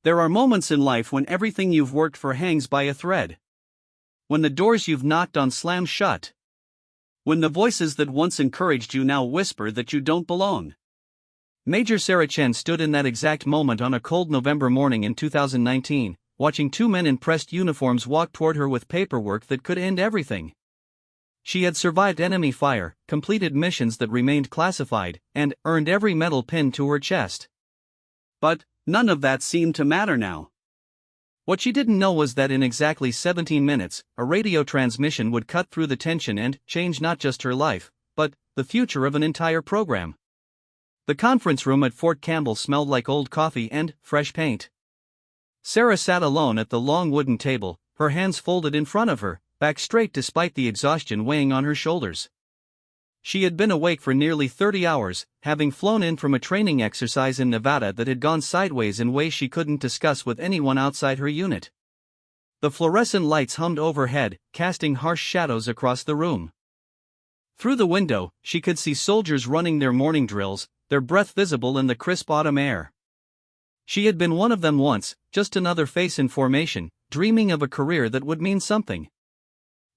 There are moments in life when everything you've worked for hangs by a thread. When the doors you've knocked on slam shut. When the voices that once encouraged you now whisper that you don't belong. Major Sarah Chen stood in that exact moment on a cold November morning in 2019, watching two men in pressed uniforms walk toward her with paperwork that could end everything. She had survived enemy fire, completed missions that remained classified, and earned every medal pinned to her chest. But none of that seemed to matter now. What she didn't know was that in exactly 17 minutes, a radio transmission would cut through the tension and change not just her life, but the future of an entire program. The conference room at Fort Campbell smelled like old coffee and fresh paint. Sarah sat alone at the long wooden table, her hands folded in front of her, back straight despite the exhaustion weighing on her shoulders. She had been awake for nearly 30 hours, having flown in from a training exercise in Nevada that had gone sideways in ways she couldn't discuss with anyone outside her unit. The fluorescent lights hummed overhead, casting harsh shadows across the room. Through the window, she could see soldiers running their morning drills, their breath visible in the crisp autumn air. She had been one of them once, just another face in formation, dreaming of a career that would mean something.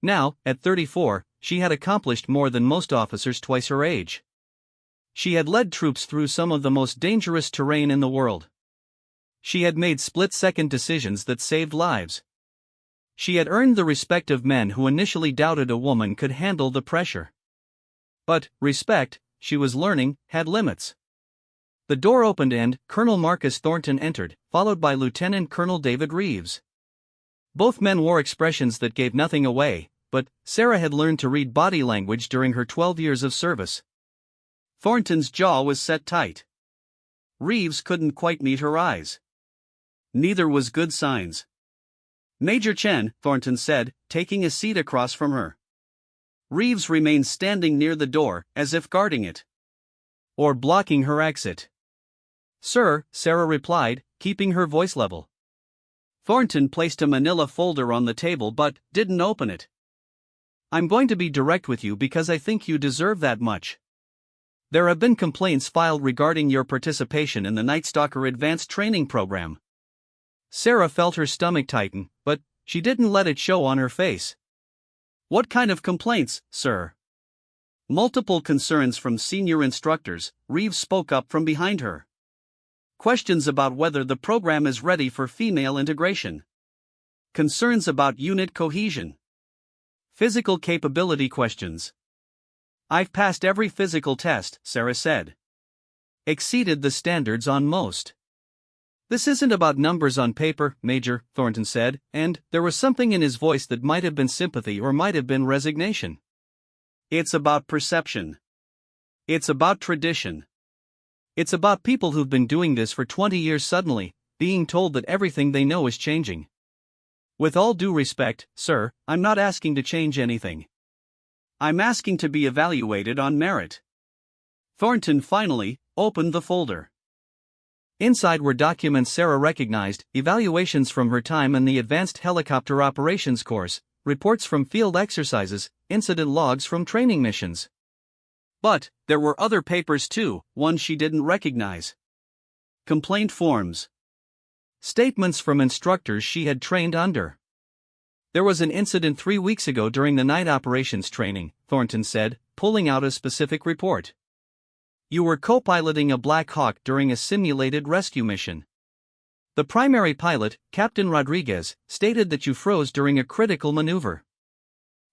Now, at 34, she had accomplished more than most officers twice her age. She had led troops through some of the most dangerous terrain in the world. She had made split-second decisions that saved lives. She had earned the respect of men who initially doubted a woman could handle the pressure. But respect, she was learning, had limits. The door opened and Colonel Marcus Thornton entered, followed by Lieutenant Colonel David Reeves. Both men wore expressions that gave nothing away, but Sarah had learned to read body language during her 12 years of service. Thornton's jaw was set tight. Reeves couldn't quite meet her eyes. Neither was good signs. "Major Chen," Thornton said, taking a seat across from her. Reeves remained standing near the door, as if guarding it. Or blocking her exit. "Sir," Sarah replied, keeping her voice level. Thornton placed a manila folder on the table but didn't open it. "I'm going to be direct with you because I think you deserve that much. There have been complaints filed regarding your participation in the Night Stalker Advanced Training Program." Sarah felt her stomach tighten, but she didn't let it show on her face. "What kind of complaints, sir?" "Multiple concerns from senior instructors," Reeves spoke up from behind her. "Questions about whether the program is ready for female integration. Concerns about unit cohesion. Physical capability questions." "I've passed every physical test," Sarah said. "Exceeded the standards on most." "This isn't about numbers on paper, Major," Thornton said, and there was something in his voice that might have been sympathy or might have been resignation. "It's about perception. It's about tradition. It's about people who've been doing this for 20 years suddenly being told that everything they know is changing. With all due respect, sir, I'm not asking to change anything. I'm asking to be evaluated on merit." Thornton finally opened the folder. Inside were documents Sarah recognized, evaluations from her time in the Advanced Helicopter Operations course, reports from field exercises, incident logs from training missions. But there were other papers too, ones she didn't recognize. Complaint forms. Statements from instructors she had trained under. "There was an incident 3 weeks ago during the night operations training," Thornton said, pulling out a specific report. "You were co-piloting a Blackhawk during a simulated rescue mission. The primary pilot, Captain Rodriguez, stated that you froze during a critical maneuver."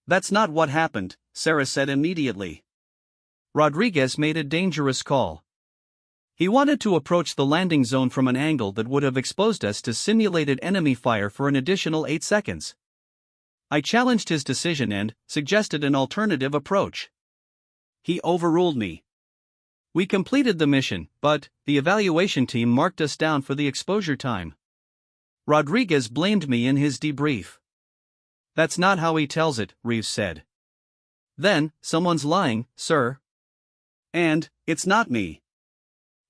"That's not what happened," Sarah said immediately. "Rodriguez made a dangerous call. He wanted to approach the landing zone from an angle that would have exposed us to simulated enemy fire for an additional 8 seconds. I challenged his decision and suggested an alternative approach. He overruled me. We completed the mission, but the evaluation team marked us down for the exposure time. Rodriguez blamed me in his debrief." "That's not how he tells it," Reeves said. "Then, someone's lying, sir." "And it's not me."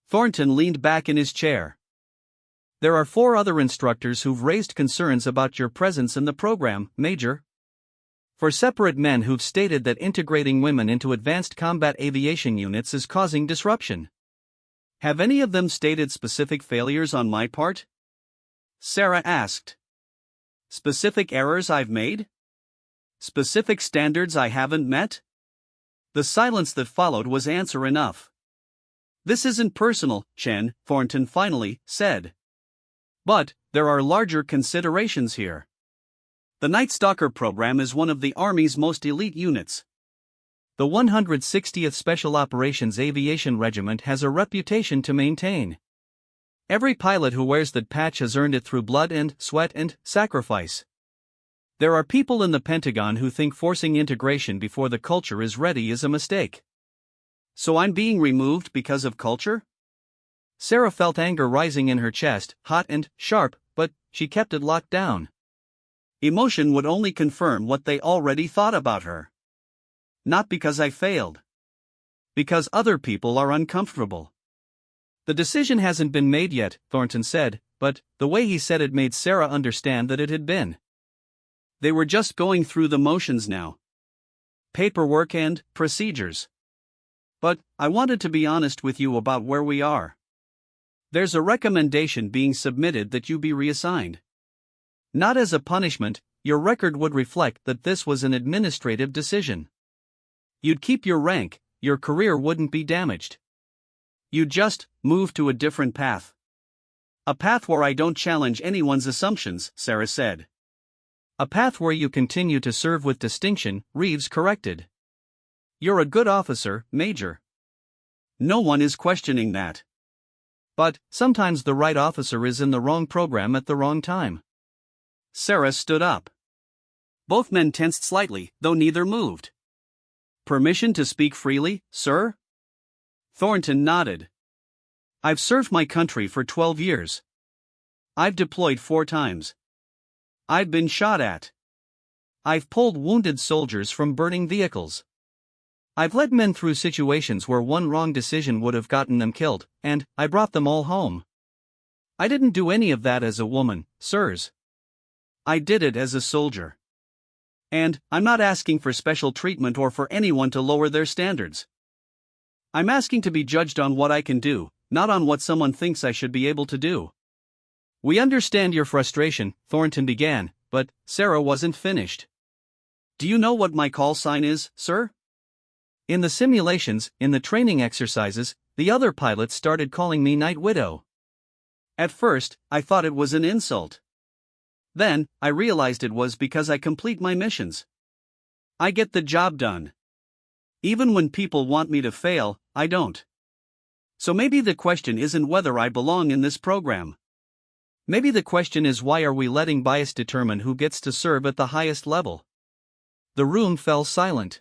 Thornton leaned back in his chair. "There are 4 other instructors who've raised concerns about your presence in the program, Major. 4 separate men who've stated that integrating women into advanced combat aviation units is causing disruption. Have any of them stated specific failures on my part?" Sarah asked. Specific errors I've made? Specific standards I haven't met? The silence that followed was answer enough. This isn't personal, Chen, Thornton finally said. But there are larger considerations here. The Night Stalker program is one of the Army's most elite units. The 160th Special Operations Aviation Regiment has a reputation to maintain. Every pilot who wears that patch has earned it through blood and sweat and sacrifice. There are people in the Pentagon who think forcing integration before the culture is ready is a mistake. So I'm being removed because of culture? Sarah felt anger rising in her chest, hot and sharp, but she kept it locked down. Emotion would only confirm what they already thought about her. Not because I failed. Because other people are uncomfortable. The decision hasn't been made yet, Thornton said, but the way he said it made Sarah understand that it had been. They were just going through the motions now. Paperwork and procedures. But I wanted to be honest with you about where we are. There's a recommendation being submitted that you be reassigned. Not as a punishment, your record would reflect that this was an administrative decision. You'd keep your rank, your career wouldn't be damaged. You'd just move to a different path. A path where I don't challenge anyone's assumptions, Sarah said. A path where you continue to serve with distinction, Reeves corrected. You're a good officer, Major. No one is questioning that. But sometimes the right officer is in the wrong program at the wrong time. Sarah stood up. Both men tensed slightly, though neither moved. Permission to speak freely, sir? Thornton nodded. I've served my country for 12 years. I've deployed 4 times. I've been shot at. I've pulled wounded soldiers from burning vehicles. I've led men through situations where one wrong decision would have gotten them killed, and I brought them all home. I didn't do any of that as a woman, sirs. I did it as a soldier. And I'm not asking for special treatment or for anyone to lower their standards. I'm asking to be judged on what I can do, not on what someone thinks I should be able to do. We understand your frustration, Thornton began, but Sarah wasn't finished. Do you know what my call sign is, sir? In the simulations, in the training exercises, the other pilots started calling me Night Widow. At first, I thought it was an insult. Then, I realized it was because I complete my missions. I get the job done. Even when people want me to fail, I don't. So maybe the question isn't whether I belong in this program. Maybe the question is why are we letting bias determine who gets to serve at the highest level? The room fell silent.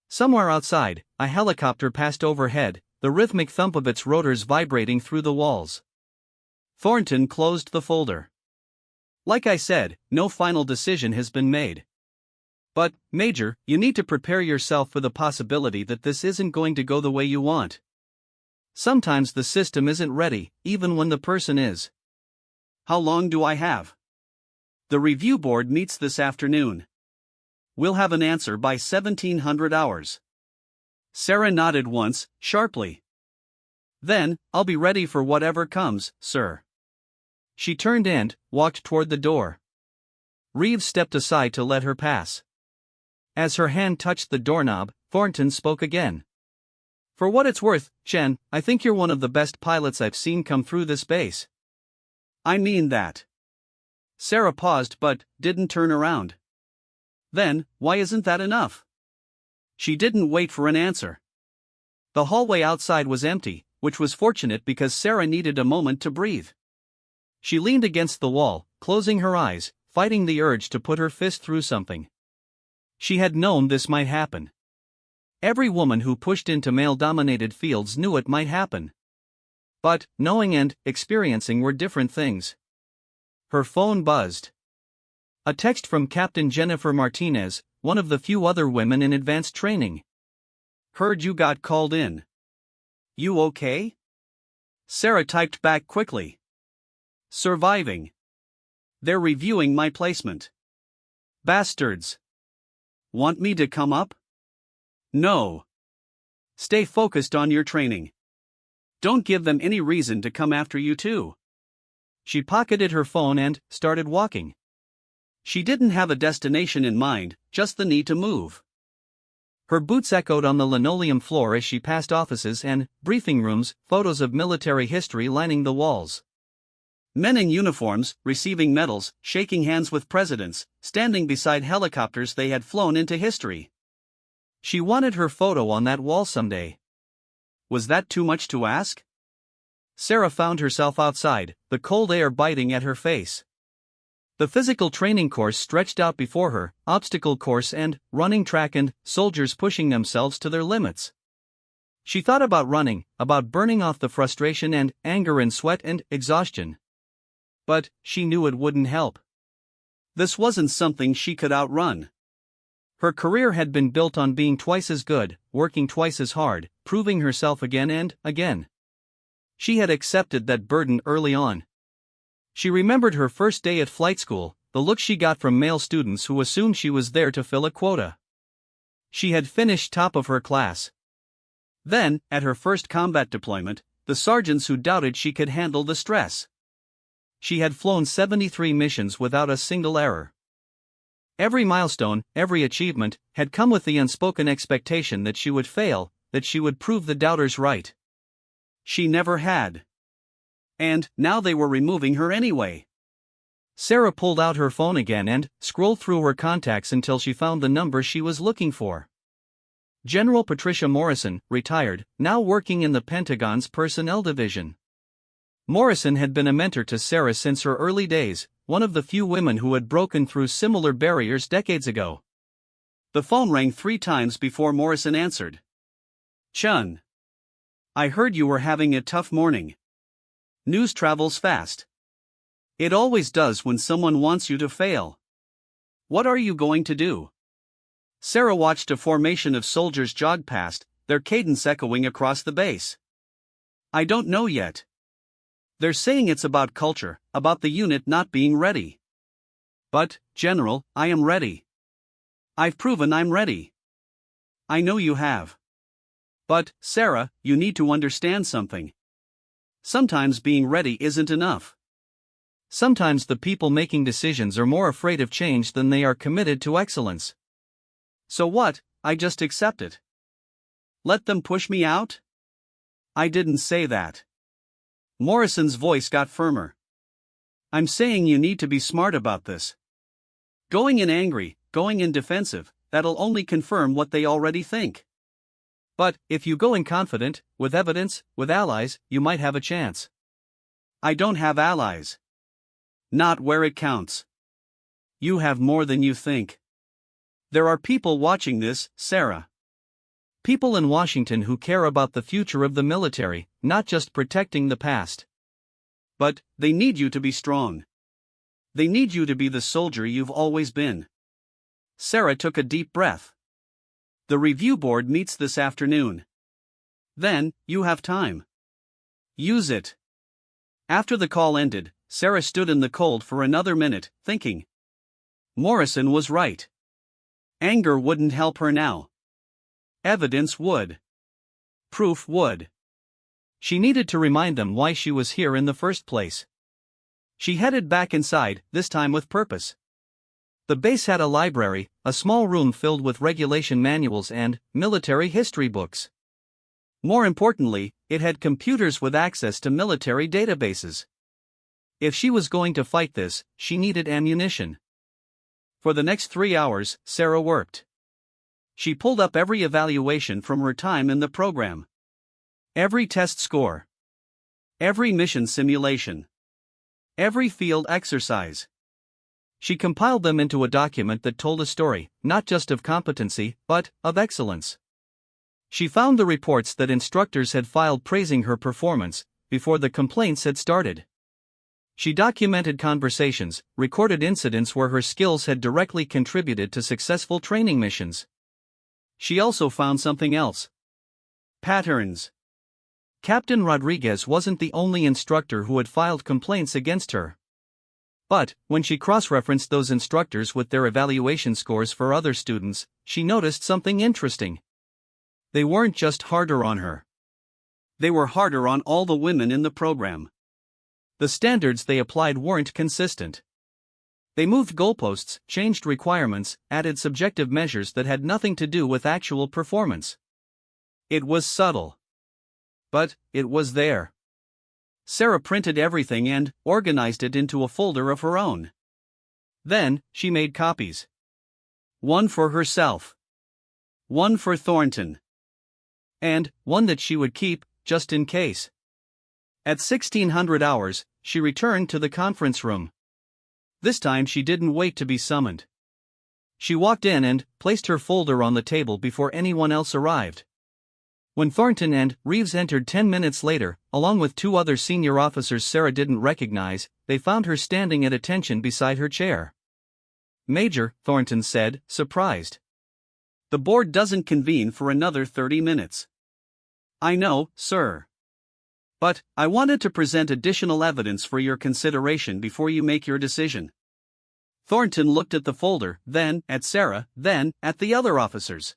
Somewhere outside, a helicopter passed overhead, the rhythmic thump of its rotors vibrating through the walls. Thornton closed the folder. Like I said, no final decision has been made. But, Major, you need to prepare yourself for the possibility that this isn't going to go the way you want. Sometimes the system isn't ready, even when the person is. How long do I have? The review board meets this afternoon. We'll have an answer by 1700 hours. Sarah nodded once, sharply. Then, I'll be ready for whatever comes, sir. She turned and walked toward the door. Reeves stepped aside to let her pass. As her hand touched the doorknob, Thornton spoke again. For what it's worth, Chen, I think you're one of the best pilots I've seen come through this base. I mean that. Sarah paused but didn't turn around. Then, why isn't that enough? She didn't wait for an answer. The hallway outside was empty, which was fortunate because Sarah needed a moment to breathe. She leaned against the wall, closing her eyes, fighting the urge to put her fist through something. She had known this might happen. Every woman who pushed into male-dominated fields knew it might happen. But, knowing and experiencing were different things. Her phone buzzed. A text from Captain Jennifer Martinez, one of the few other women in advanced training. Heard you got called in. You okay? Sarah typed back quickly. Surviving. They're reviewing my placement. Bastards. Want me to come up? No. Stay focused on your training. Don't give them any reason to come after you too. She pocketed her phone and started walking. She didn't have a destination in mind, just the need to move. Her boots echoed on the linoleum floor as she passed offices and briefing rooms, photos of military history lining the walls. Men in uniforms, receiving medals, shaking hands with presidents, standing beside helicopters they had flown into history. She wanted her photo on that wall someday. Was that too much to ask? Sarah found herself outside, the cold air biting at her face. The physical training course stretched out before her, obstacle course and running track and soldiers pushing themselves to their limits. She thought about running, about burning off the frustration and anger and sweat and exhaustion. But she knew it wouldn't help. This wasn't something she could outrun. Her career had been built on being twice as good, working twice as hard, proving herself again and again. She had accepted that burden early on. She remembered her first day at flight school, the look she got from male students who assumed she was there to fill a quota. She had finished top of her class. Then, at her first combat deployment, the sergeants who doubted she could handle the stress. She had flown 73 missions without a single error. Every milestone, every achievement, had come with the unspoken expectation that she would fail, that she would prove the doubters right. She never had. And now they were removing her anyway. Sarah pulled out her phone again and scrolled through her contacts until she found the number she was looking for. General Patricia Morrison, retired, now working in the Pentagon's Personnel Division. Morrison had been a mentor to Sarah since her early days, one of the few women who had broken through similar barriers decades ago. The phone rang 3 times before Morrison answered. "Chun. I heard you were having a tough morning. News travels fast. It always does when someone wants you to fail. What are you going to do?" Sarah watched a formation of soldiers jog past, their cadence echoing across the base. "I don't know yet. They're saying it's about culture, about the unit not being ready. But, General, I am ready. I've proven I'm ready." "I know you have. But, Sarah, you need to understand something. Sometimes being ready isn't enough. Sometimes the people making decisions are more afraid of change than they are committed to excellence. So what, I just accept it? Let them push me out? I didn't say that." Morrison's voice got firmer. "I'm saying you need to be smart about this. Going in angry, going in defensive, that'll only confirm what they already think. But, if you go in confident, with evidence, with allies, you might have a chance." "I don't have allies. Not where it counts. You have more than you think. There are people watching this, Sarah. People in Washington who care about the future of the military, not just protecting the past. But, they need you to be strong. They need you to be the soldier you've always been." Sarah took a deep breath. "The review board meets this afternoon. Then, you have time. Use it." After the call ended, Sarah stood in the cold for another minute, thinking. Morrison was right. Anger wouldn't help her now. Evidence would. Proof would. She needed to remind them why she was here in the first place. She headed back inside, this time with purpose. The base had a library, a small room filled with regulation manuals and military history books. More importantly, it had computers with access to military databases. If she was going to fight this, she needed ammunition. For the next 3 hours, Sarah worked. She pulled up every evaluation from her time in the program. Every test score. Every mission simulation. Every field exercise. She compiled them into a document that told a story, not just of competency, but of excellence. She found the reports that instructors had filed praising her performance, before the complaints had started. She documented conversations, recorded incidents where her skills had directly contributed to successful training missions. She also found something else. Patterns. Captain Rodriguez wasn't the only instructor who had filed complaints against her. But, when she cross-referenced those instructors with their evaluation scores for other students, she noticed something interesting. They weren't just harder on her. They were harder on all the women in the program. The standards they applied weren't consistent. They moved goalposts, changed requirements, added subjective measures that had nothing to do with actual performance. It was subtle. But it was there. Sarah printed everything and organized it into a folder of her own. Then, she made copies. One for herself. One for Thornton. And one that she would keep, just in case. At 1600 hours, she returned to the conference room. This time she didn't wait to be summoned. She walked in and placed her folder on the table before anyone else arrived. When Thornton and Reeves entered 10 minutes later, along with 2 other senior officers Sarah didn't recognize, they found her standing at attention beside her chair. "Major," Thornton said, surprised. "The board doesn't convene for another 30 minutes. "I know, sir. But I wanted to present additional evidence for your consideration before you make your decision." Thornton looked at the folder, then at Sarah, then at the other officers.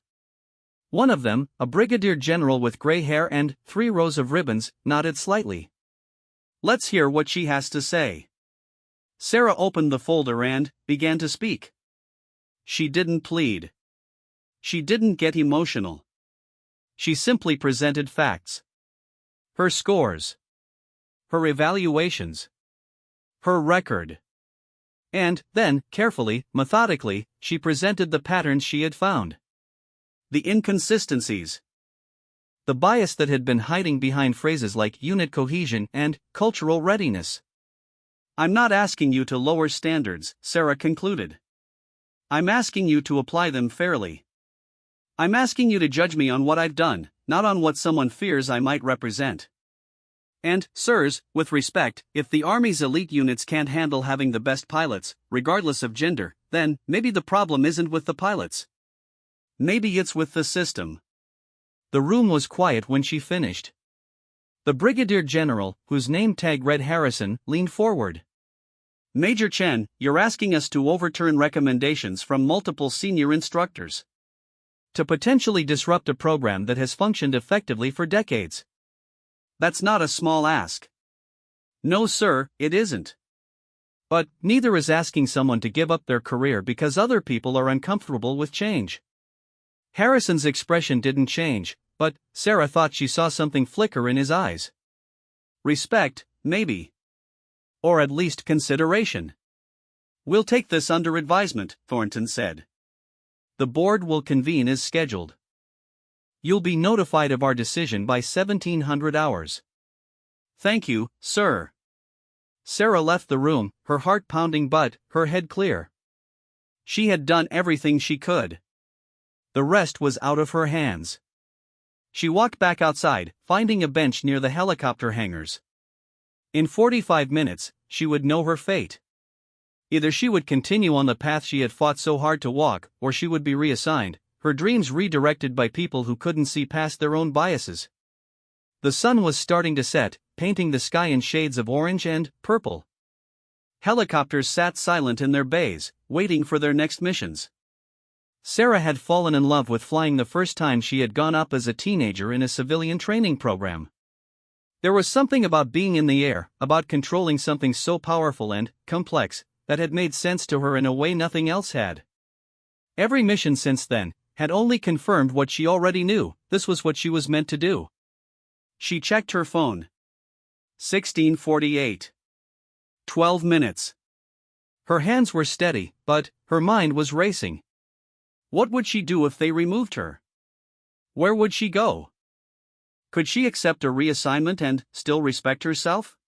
One of them, a brigadier general with gray hair and 3 rows of ribbons, nodded slightly. "Let's hear what she has to say." Sarah opened the folder and began to speak. She didn't plead. She didn't get emotional. She simply presented facts. Her scores. Her evaluations. Her record. And then, carefully, methodically, she presented the patterns she had found. The inconsistencies. The bias that had been hiding behind phrases like unit cohesion and cultural readiness. "I'm not asking you to lower standards," Sarah concluded. "I'm asking you to apply them fairly. I'm asking you to judge me on what I've done, not on what someone fears I might represent. And, sirs, with respect, if the Army's elite units can't handle having the best pilots, regardless of gender, then maybe the problem isn't with the pilots. Maybe it's with the system." The room was quiet when she finished. The brigadier general, whose name tag read Harrison, leaned forward. "Major Chen, you're asking us to overturn recommendations from multiple senior instructors. To potentially disrupt a program that has functioned effectively for decades. That's not a small ask." "No, sir, it isn't. But neither is asking someone to give up their career because other people are uncomfortable with change." Harrison's expression didn't change, but Sarah thought she saw something flicker in his eyes. Respect, maybe. Or at least consideration. "We'll take this under advisement," Thornton said. "The board will convene as scheduled. You'll be notified of our decision by 1700 hours. "Thank you, sir." Sarah left the room, her heart pounding but her head clear. She had done everything she could. The rest was out of her hands. She walked back outside, finding a bench near the helicopter hangars. In 45 minutes, she would know her fate. Either she would continue on the path she had fought so hard to walk, or she would be reassigned, her dreams redirected by people who couldn't see past their own biases. The sun was starting to set, painting the sky in shades of orange and purple. Helicopters sat silent in their bays, waiting for their next missions. Sarah had fallen in love with flying the first time she had gone up as a teenager in a civilian training program. There was something about being in the air, about controlling something so powerful and complex, that had made sense to her in a way nothing else had. Every mission since then had only confirmed what she already knew: this was what she was meant to do. She checked her phone. 16:48. 12 minutes. Her hands were steady, but her mind was racing. What would she do if they removed her? Where would she go? Could she accept a reassignment and still respect herself?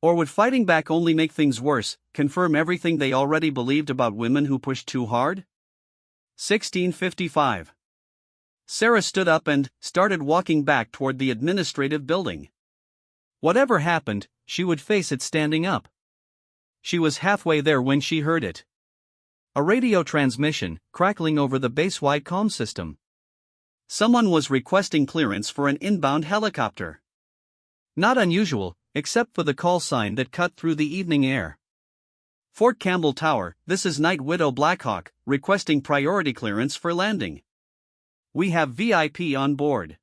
Or would fighting back only make things worse, confirm everything they already believed about women who pushed too hard? 16:55. Sarah stood up and started walking back toward the administrative building. Whatever happened, she would face it standing up. She was halfway there when she heard it. A radio transmission, crackling over the base-wide comm system. Someone was requesting clearance for an inbound helicopter. Not unusual, except for the call sign that cut through the evening air. "Fort Campbell Tower, this is Night Widow Blackhawk, requesting priority clearance for landing. We have VIP on board."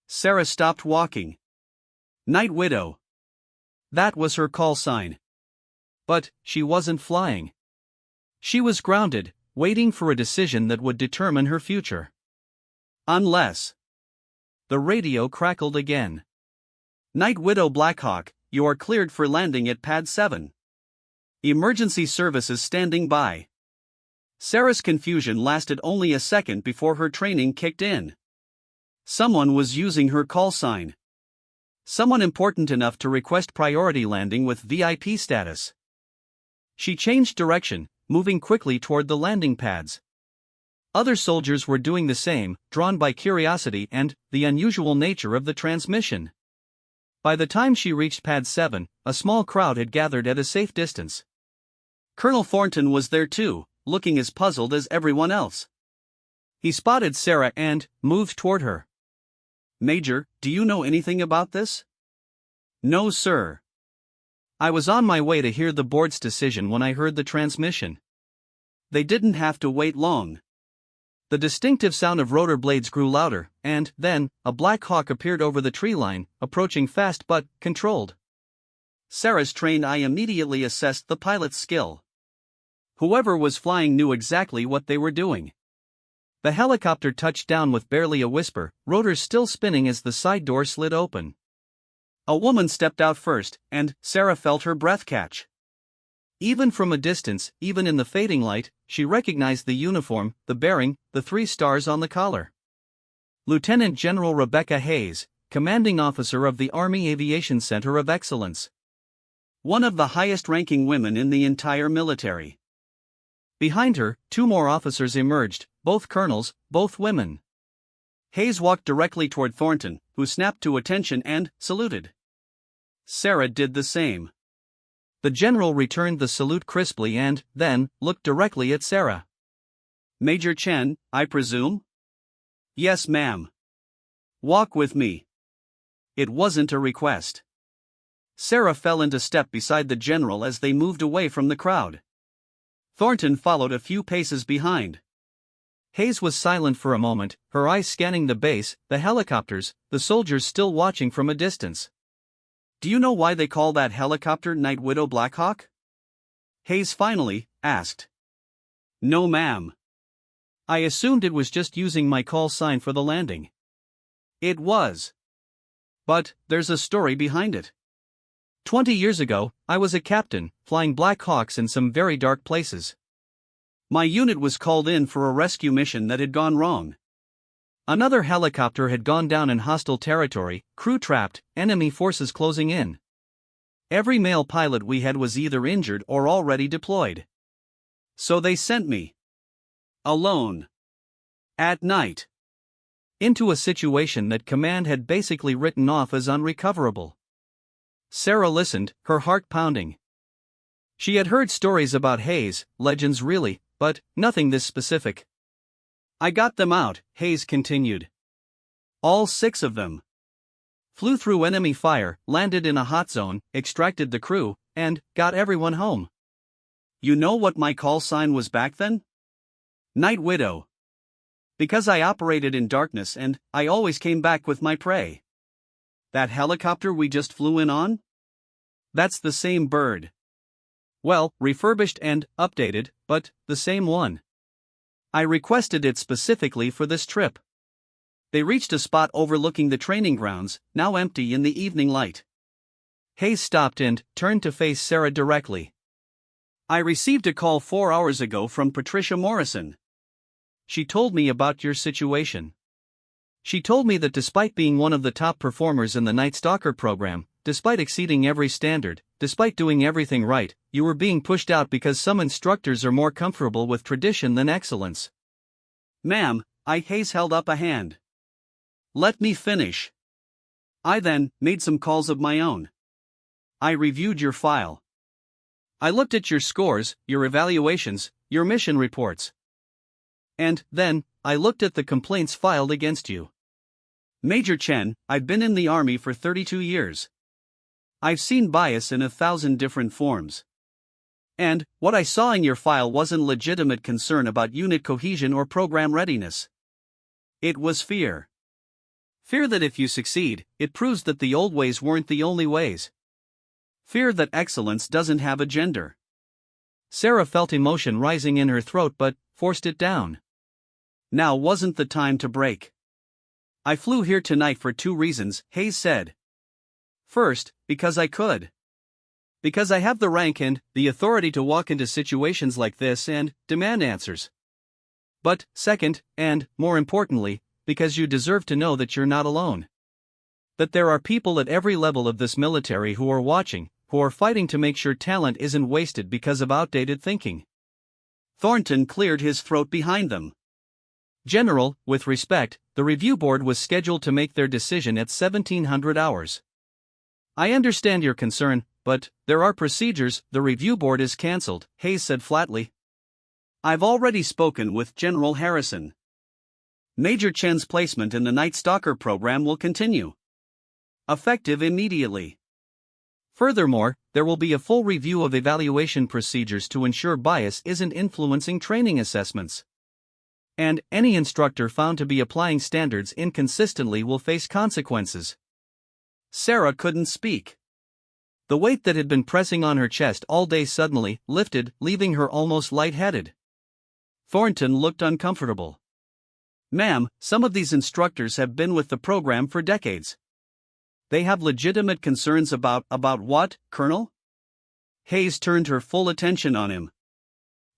Sarah stopped walking. "Night Widow." That was her call sign. But she wasn't flying. She was grounded, waiting for a decision that would determine her future. Unless. The radio crackled again. Night Widow Blackhawk, you are cleared for landing at Pad 7. Emergency services standing by. Sarah's confusion lasted only a second before her training kicked in. Someone was using her call sign. Someone important enough to request priority landing with VIP status. She changed direction, moving quickly toward the landing pads. Other soldiers were doing the same, drawn by curiosity and the unusual nature of the transmission. By the time she reached Pad 7, a small crowd had gathered at a safe distance. Colonel Thornton was there too, looking as puzzled as everyone else. He spotted Sarah and moved toward her. "Major, do you know anything about this?" "No, sir. I was on my way to hear the board's decision when I heard the transmission." They didn't have to wait long. The distinctive sound of rotor blades grew louder, and then a Blackhawk appeared over the tree line, approaching fast but controlled. Sarah's trained eye immediately assessed the pilot's skill. Whoever was flying knew exactly what they were doing. The helicopter touched down with barely a whisper, rotors still spinning as the side door slid open. A woman stepped out first, and Sarah felt her breath catch. Even from a distance, even in the fading light, she recognized the uniform, the bearing, the 3 stars on the collar. Lieutenant General Rebecca Hayes, commanding officer of the Army Aviation Center of Excellence. One of the highest-ranking women in the entire military. Behind her, 2 more officers emerged, both colonels, both women. Hayes walked directly toward Thornton, who snapped to attention and saluted. Sarah did the same. The general returned the salute crisply and, then, looked directly at Sarah. "Major Chen, I presume?" "Yes, ma'am." "Walk with me." It wasn't a request. Sarah fell into step beside the general as they moved away from the crowd. Thornton followed a few paces behind. Hayes was silent for a moment, her eyes scanning the base, the helicopters, the soldiers still watching from a distance. "Do you know why they call that helicopter Night Widow Blackhawk?" Hayes finally asked. "No, ma'am. I assumed it was just using my call sign for the landing." It was. But there's a story behind it. 20 years ago, I was a captain, flying Blackhawks in some very dark places. My unit was called in for a rescue mission that had gone wrong. Another helicopter had gone down in hostile territory, crew trapped, enemy forces closing in. Every male pilot we had was either injured or already deployed. So they sent me. Alone. At night. Into a situation that command had basically written off as unrecoverable. Sarah listened, her heart pounding. She had heard stories about Hayes, legends really, but nothing this specific. "I got them out," Hayes continued. "All 6 of them. Flew through enemy fire, landed in a hot zone, extracted the crew, and got everyone home." "You know what my call sign was back then?" "Night Widow. Because I operated in darkness and I always came back with my prey." "That helicopter we just flew in on?" "That's the same bird. Well, refurbished and updated, but the same one. I requested it specifically for this trip." They reached a spot overlooking the training grounds, now empty in the evening light. Hayes stopped and turned to face Sarah directly. "I received a call 4 hours ago from Patricia Morrison. She told me about your situation. She told me that despite being one of the top performers in the Night Stalker program, despite exceeding every standard, despite doing everything right, you were being pushed out because some instructors are more comfortable with tradition than excellence." "Ma'am," Hayes held up a hand. "Let me finish. I then made some calls of my own. I reviewed your file. I looked at your scores, your evaluations, your mission reports. And then, I looked at the complaints filed against you. Major Chen, I've been in the Army for 32 years. I've seen bias in 1,000 different forms. And what I saw in your file wasn't legitimate concern about unit cohesion or program readiness. It was fear. Fear that if you succeed, it proves that the old ways weren't the only ways. Fear that excellence doesn't have a gender. Sarah felt emotion rising in her throat but forced it down. Now wasn't the time to break. I flew here tonight for 2 reasons, Hayes said. First, because I could. Because I have the rank and the authority to walk into situations like this and demand answers. But, second, and, more importantly, because you deserve to know that you're not alone. That there are people at every level of this military who are watching, who are fighting to make sure talent isn't wasted because of outdated thinking. Thornton cleared his throat behind them. General, with respect, the review board was scheduled to make their decision at 1700 hours. I understand your concern, but there are procedures. The review board is cancelled, Hayes said flatly. I've already spoken with General Harrison. Major Chen's placement in the Night Stalker program will continue. Effective immediately. Furthermore, there will be a full review of evaluation procedures to ensure bias isn't influencing training assessments. And any instructor found to be applying standards inconsistently will face consequences. Sarah couldn't speak. The weight that had been pressing on her chest all day suddenly lifted, leaving her almost lightheaded. Thornton looked uncomfortable. Ma'am, some of these instructors have been with the program for decades. They have legitimate concerns about what, Colonel? Hayes turned her full attention on him.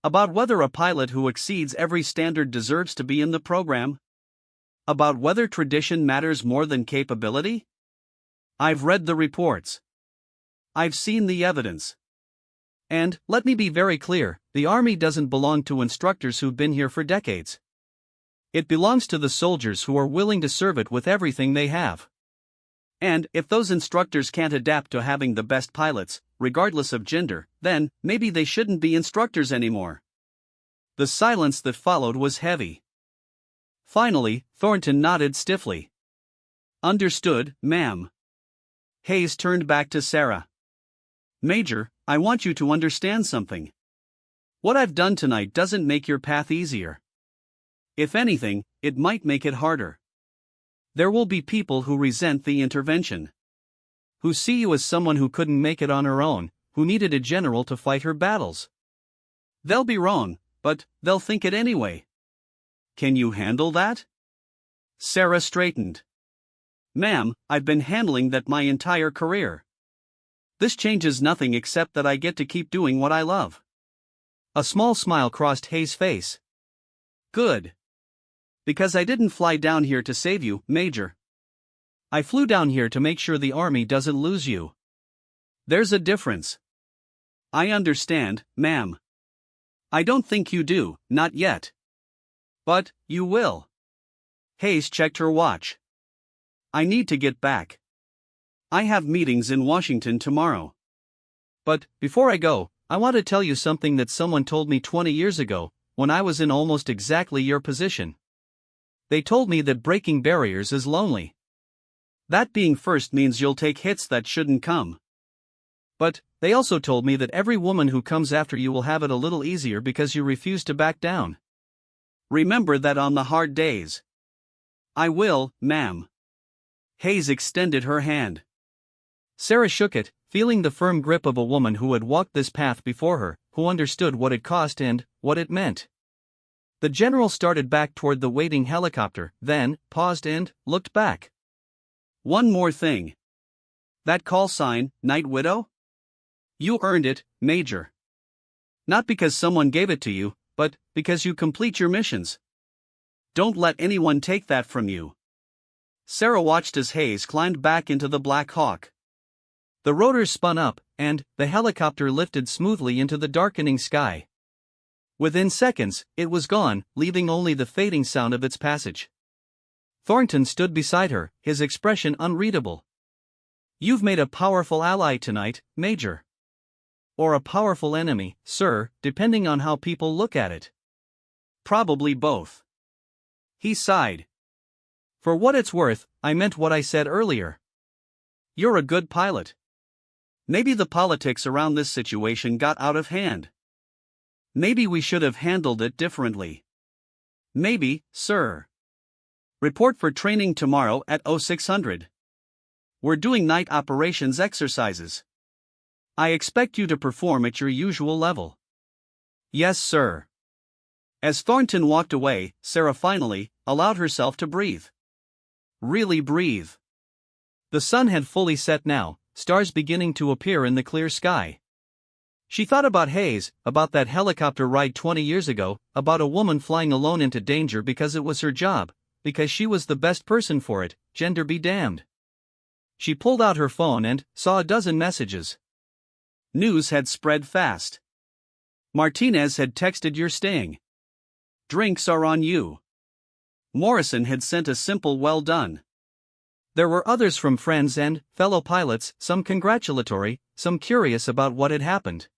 About whether a pilot who exceeds every standard deserves to be in the program? About whether tradition matters more than capability? I've read the reports. I've seen the evidence. And, let me be very clear, the Army doesn't belong to instructors who've been here for decades. It belongs to the soldiers who are willing to serve it with everything they have. And, if those instructors can't adapt to having the best pilots, regardless of gender, then, maybe they shouldn't be instructors anymore. The silence that followed was heavy. Finally, Thornton nodded stiffly. Understood, ma'am. Hayes turned back to Sarah. Major, I want you to understand something. What I've done tonight doesn't make your path easier. If anything, it might make it harder. There will be people who resent the intervention. Who see you as someone who couldn't make it on her own, who needed a general to fight her battles. They'll be wrong, but they'll think it anyway. Can you handle that? Sarah straightened. Ma'am, I've been handling that my entire career. This changes nothing except that I get to keep doing what I love. A small smile crossed Hayes' face. Good. Because I didn't fly down here to save you, Major. I flew down here to make sure the Army doesn't lose you. There's a difference. I understand, ma'am. I don't think you do, not yet. But, you will. Hayes checked her watch. I need to get back. I have meetings in Washington tomorrow. But, before I go, I want to tell you something that someone told me 20 years ago, when I was in almost exactly your position. They told me that breaking barriers is lonely. That being first means you'll take hits that shouldn't come. But, they also told me that every woman who comes after you will have it a little easier because you refuse to back down. Remember that on the hard days. I will, ma'am. Hayes extended her hand. Sarah shook it, feeling the firm grip of a woman who had walked this path before her, who understood what it cost and what it meant. The general started back toward the waiting helicopter, then paused and looked back. One more thing. That call sign, Night Widow? You earned it, Major. Not because someone gave it to you, but because you complete your missions. Don't let anyone take that from you. Sarah watched as Hayes climbed back into the Blackhawk. The rotors spun up, and the helicopter lifted smoothly into the darkening sky. Within seconds, it was gone, leaving only the fading sound of its passage. Thornton stood beside her, his expression unreadable. You've made a powerful ally tonight, Major. Or a powerful enemy, sir, depending on how people look at it. Probably both. He sighed. For what it's worth, I meant what I said earlier. You're a good pilot. Maybe the politics around this situation got out of hand. Maybe we should have handled it differently. Maybe, sir. Report for training tomorrow at 0600. We're doing night operations exercises. I expect you to perform at your usual level. Yes, sir. As Thornton walked away, Sarah finally allowed herself to breathe. Really breathe. The sun had fully set now, stars beginning to appear in the clear sky. She thought about Hayes, about that helicopter ride 20 years ago, about a woman flying alone into danger because it was her job, because she was the best person for it, gender be damned. She pulled out her phone and saw a dozen messages. News had spread fast. Martinez had texted you're staying. Drinks are on you. Morrison had sent a simple well done. There were others from friends and fellow pilots, some congratulatory, some curious about what had happened.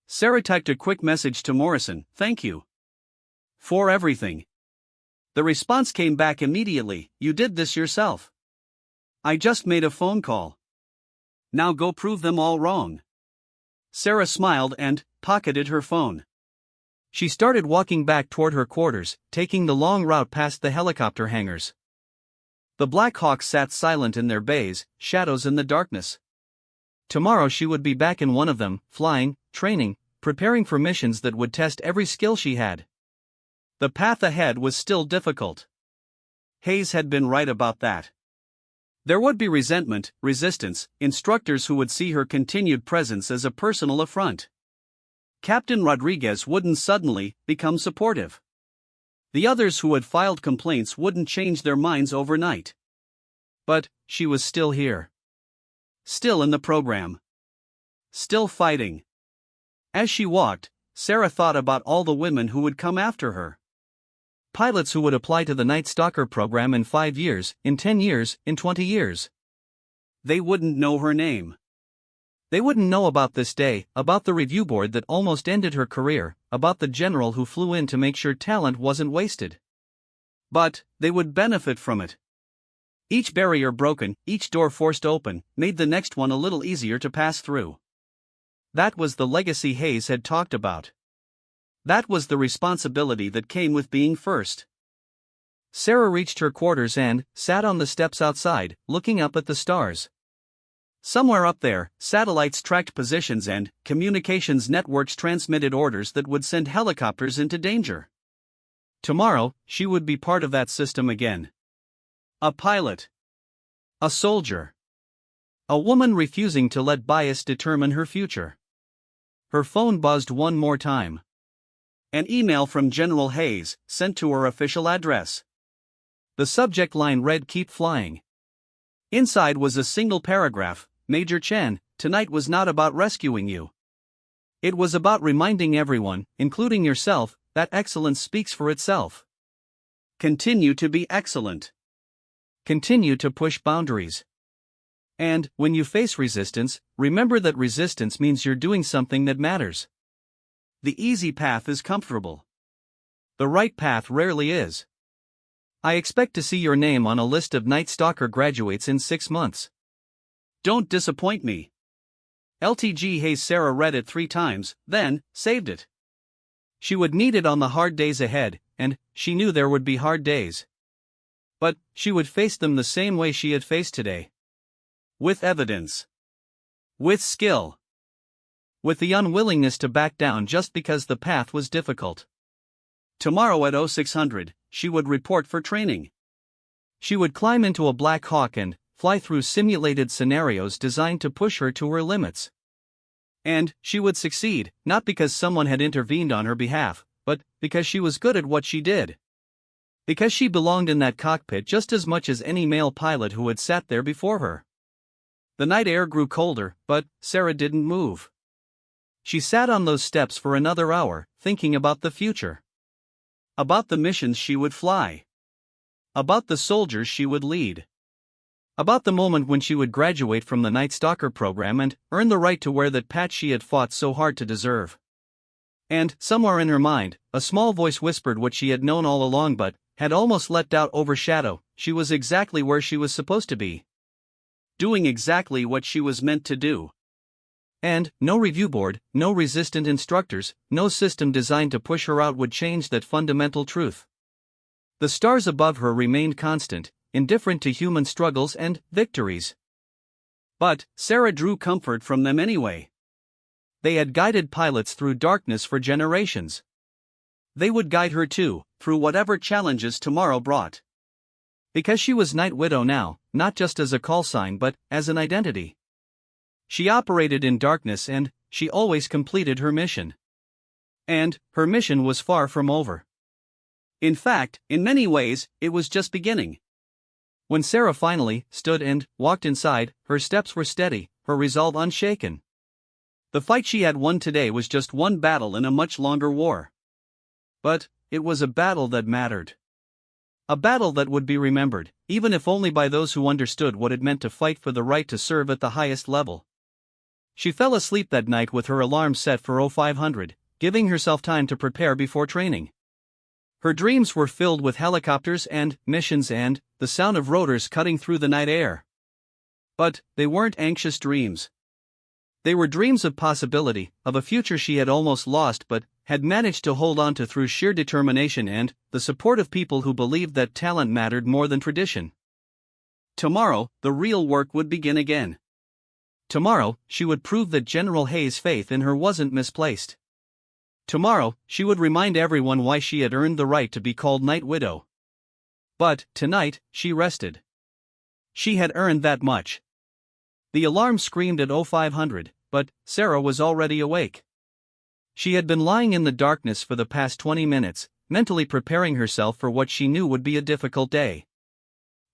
Sarah typed a quick message to Morrison, "Thank you for everything." The response came back immediately, "You did this yourself. I just made a phone call. Now go prove them all wrong." Sarah smiled and pocketed her phone. She started walking back toward her quarters, taking the long route past the helicopter hangars. The Blackhawks sat silent in their bays, shadows in the darkness. Tomorrow she would be back in one of them, flying, training, preparing for missions that would test every skill she had. The path ahead was still difficult. Hayes had been right about that. There would be resentment, resistance, instructors who would see her continued presence as a personal affront. Captain Rodriguez wouldn't suddenly become supportive. The others who had filed complaints wouldn't change their minds overnight. But she was still here. Still in the program. Still fighting. As she walked, Sarah thought about all the women who would come after her. Pilots who would apply to the Night Stalker program in 5 years, in 10 years, in 20 years. They wouldn't know her name. They wouldn't know about this day, about the review board that almost ended her career, about the general who flew in to make sure talent wasn't wasted. But they would benefit from it. Each barrier broken, each door forced open, made the next one a little easier to pass through. That was the legacy Hayes had talked about. That was the responsibility that came with being first. Sarah reached her quarters and sat on the steps outside, looking up at the stars. Somewhere up there, satellites tracked positions and communications networks transmitted orders that would send helicopters into danger. Tomorrow, she would be part of that system again. A pilot. A soldier. A woman refusing to let bias determine her future. Her phone buzzed one more time. An email from General Hayes, sent to her official address. The subject line read, "Keep flying." Inside was a single paragraph, "Major Chen, tonight was not about rescuing you. It was about reminding everyone, including yourself, that excellence speaks for itself. Continue to be excellent. Continue to push boundaries. And, when you face resistance, remember that resistance means you're doing something that matters. The easy path is comfortable. The right path rarely is. I expect to see your name on a list of Night Stalker graduates in 6 months. Don't disappoint me." LTG Hayes. Sarah read it 3 times, then saved it. She would need it on the hard days ahead, and she knew there would be hard days. But she would face them the same way she had faced today. With evidence. With skill. With the unwillingness to back down just because the path was difficult. Tomorrow at 0600, she would report for training. She would climb into a Blackhawk and fly through simulated scenarios designed to push her to her limits. And she would succeed, not because someone had intervened on her behalf, but because she was good at what she did. Because she belonged in that cockpit just as much as any male pilot who had sat there before her. The night air grew colder, but Sarah didn't move. She sat on those steps for another hour, thinking about the future. About the missions she would fly. About the soldiers she would lead. About the moment when she would graduate from the Night Stalker program and earn the right to wear that patch she had fought so hard to deserve. And, somewhere in her mind, a small voice whispered what she had known all along but had almost let doubt overshadow: she was exactly where she was supposed to be. Doing exactly what she was meant to do. And no review board, no resistant instructors, no system designed to push her out would change that fundamental truth. The stars above her remained constant, indifferent to human struggles and victories. But Sarah drew comfort from them anyway. They had guided pilots through darkness for generations. They would guide her too, through whatever challenges tomorrow brought. Because she was Night Widow now, not just as a call sign but as an identity. She operated in darkness and she always completed her mission. And her mission was far from over. In fact, in many ways, it was just beginning. When Sarah finally stood and walked inside, her steps were steady, her resolve unshaken. The fight she had won today was just one battle in a much longer war. But it was a battle that mattered. A battle that would be remembered, even if only by those who understood what it meant to fight for the right to serve at the highest level. She fell asleep that night with her alarm set for 0500, giving herself time to prepare before training. Her dreams were filled with helicopters and missions and the sound of rotors cutting through the night air. But they weren't anxious dreams. They were dreams of possibility, of a future she had almost lost but had managed to hold on to through sheer determination and the support of people who believed that talent mattered more than tradition. Tomorrow, the real work would begin again. Tomorrow, she would prove that General Hayes' faith in her wasn't misplaced. Tomorrow, she would remind everyone why she had earned the right to be called Night Widow. But, tonight, she rested. She had earned that much. The alarm screamed at 0500, but Sarah was already awake. She had been lying in the darkness for the past 20 minutes, mentally preparing herself for what she knew would be a difficult day.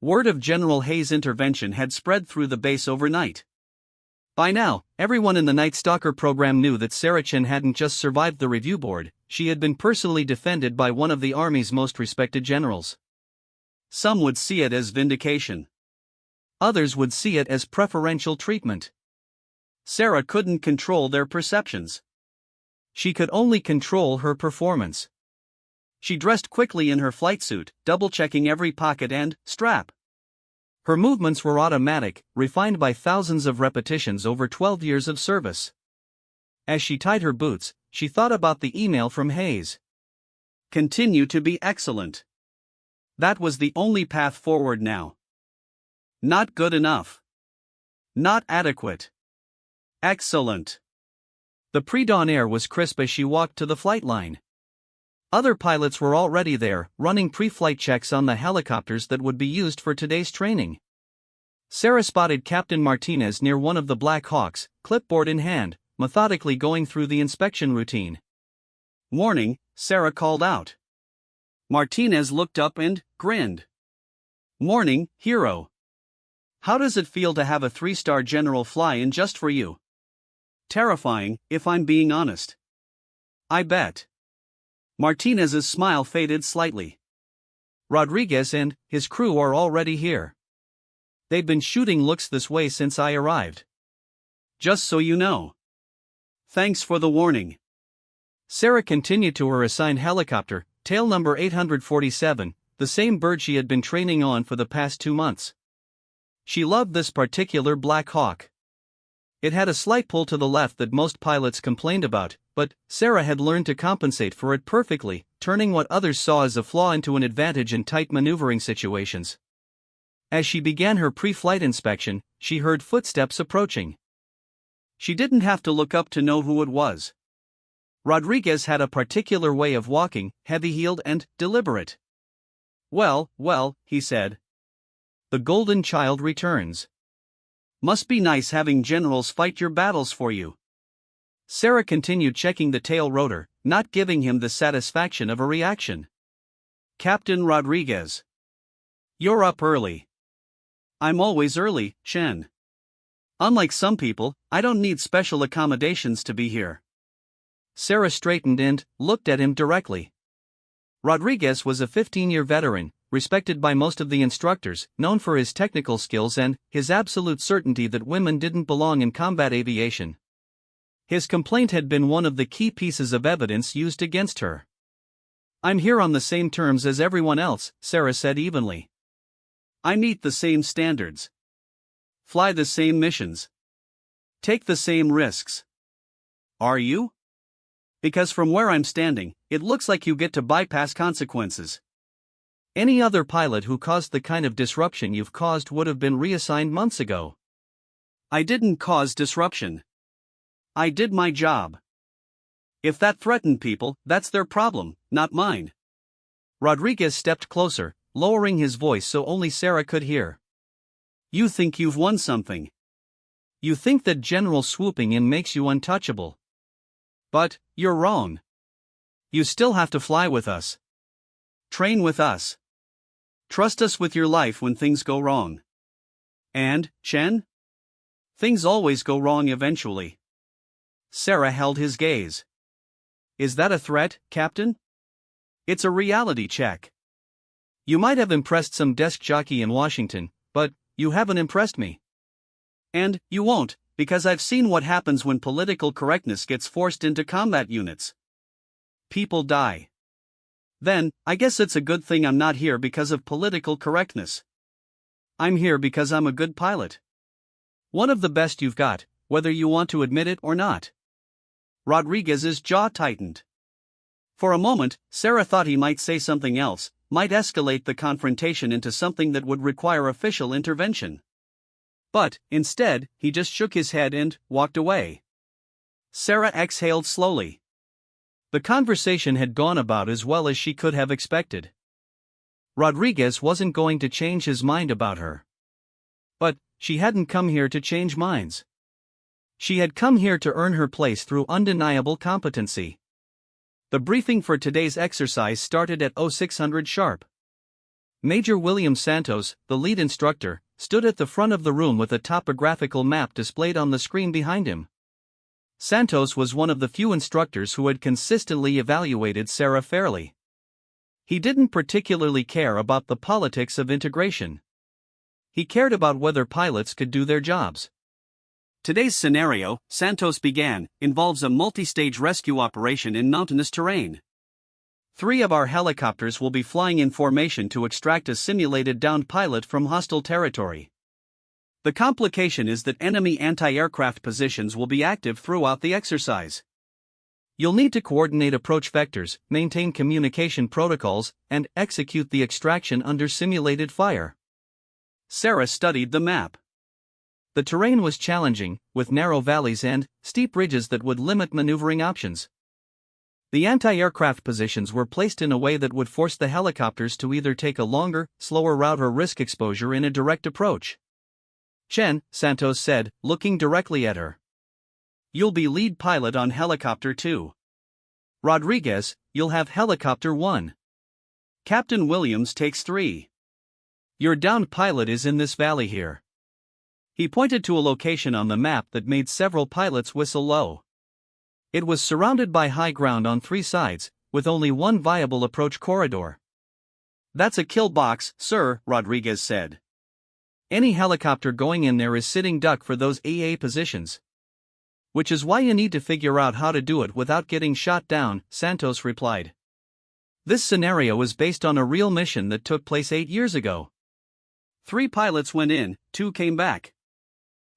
Word of General Hayes' intervention had spread through the base overnight. By now, everyone in the Night Stalker program knew that Sarah Chen hadn't just survived the review board, she had been personally defended by one of the Army's most respected generals. Some would see it as vindication. Others would see it as preferential treatment. Sarah couldn't control their perceptions. She could only control her performance. She dressed quickly in her flight suit, double-checking every pocket and strap. Her movements were automatic, refined by thousands of repetitions over 12 years of service. As she tied her boots, she thought about the email from Hayes. Continue to be excellent. That was the only path forward now. Not good enough. Not adequate. Excellent. The pre-dawn air was crisp as she walked to the flight line. Other pilots were already there, running pre-flight checks on the helicopters that would be used for today's training. Sarah spotted Captain Martinez near one of the Blackhawks, clipboard in hand, methodically going through the inspection routine. "Warning," Sarah called out. Martinez looked up and grinned. "Morning, hero. How does it feel to have a 3-star general fly in just for you?" "Terrifying, if I'm being honest." "I bet." Martinez's smile faded slightly. "Rodriguez and his crew are already here. They've been shooting looks this way since I arrived. Just so you know." "Thanks for the warning." Sarah continued to her assigned helicopter, tail number 847, the same bird she had been training on for the past 2 months. She loved this particular Blackhawk. It had a slight pull to the left that most pilots complained about, but Sarah had learned to compensate for it perfectly, turning what others saw as a flaw into an advantage in tight maneuvering situations. As she began her pre-flight inspection, she heard footsteps approaching. She didn't have to look up to know who it was. Rodriguez had a particular way of walking, heavy-heeled and deliberate. Well, he said. "The golden child returns. Must be nice having generals fight your battles for you." Sarah continued checking the tail rotor, not giving him the satisfaction of a reaction. "Captain Rodriguez. You're up early." "I'm always early, Chen. Unlike some people, I don't need special accommodations to be here." Sarah straightened and looked at him directly. Rodriguez was a 15-year veteran, respected by most of the instructors, known for his technical skills and his absolute certainty that women didn't belong in combat aviation. His complaint had been one of the key pieces of evidence used against her. "I'm here on the same terms as everyone else," Sarah said evenly. "I meet the same standards. Fly the same missions. Take the same risks." "Are you?" "Because from where I'm standing, it looks like you get to bypass consequences. Any other pilot who caused the kind of disruption you've caused would have been reassigned months ago." I didn't cause disruption. I did my job. If that threatened people, that's their problem, not mine. Rodriguez stepped closer, lowering his voice so only Sarah could hear. You think you've won something. You think that general swooping in makes you untouchable. But, you're wrong. You still have to fly with us. Train with us. Trust us with your life when things go wrong. And, Chen? Things always go wrong eventually. Sarah held his gaze. Is that a threat, Captain? It's a reality check. You might have impressed some desk jockey in Washington, but you haven't impressed me. And you won't, because I've seen what happens when political correctness gets forced into combat units. People die. Then, I guess it's a good thing I'm not here because of political correctness. I'm here because I'm a good pilot. One of the best you've got, whether you want to admit it or not. Rodriguez's jaw tightened. For a moment, Sarah thought he might say something else, might escalate the confrontation into something that would require official intervention. But, instead, he just shook his head and walked away. Sarah exhaled slowly. The conversation had gone about as well as she could have expected. Rodriguez wasn't going to change his mind about her. But, she hadn't come here to change minds. She had come here to earn her place through undeniable competency. The briefing for today's exercise started at 0600 sharp. Major William Santos, the lead instructor, stood at the front of the room with a topographical map displayed on the screen behind him. Santos was one of the few instructors who had consistently evaluated Sarah fairly. He didn't particularly care about the politics of integration. He cared about whether pilots could do their jobs. Today's scenario, Santos began, involves a multi-stage rescue operation in mountainous terrain. 3 of our helicopters will be flying in formation to extract a simulated downed pilot from hostile territory. The complication is that enemy anti-aircraft positions will be active throughout the exercise. You'll need to coordinate approach vectors, maintain communication protocols, and execute the extraction under simulated fire. Sarah studied the map. The terrain was challenging, with narrow valleys and steep ridges that would limit maneuvering options. The anti-aircraft positions were placed in a way that would force the helicopters to either take a longer, slower route or risk exposure in a direct approach. Chen, Santos said, looking directly at her. You'll be lead pilot on helicopter 2. Rodriguez, you'll have helicopter 1. Captain Williams takes 3. Your downed pilot is in this valley here. He pointed to a location on the map that made several pilots whistle low. It was surrounded by high ground on 3 sides, with only one viable approach corridor. That's a kill box, sir, Rodriguez said. Any helicopter going in there is sitting duck for those AA positions. Which is why you need to figure out how to do it without getting shot down, Santos replied. This scenario is based on a real mission that took place 8 years ago. 3 pilots went in, 2 came back.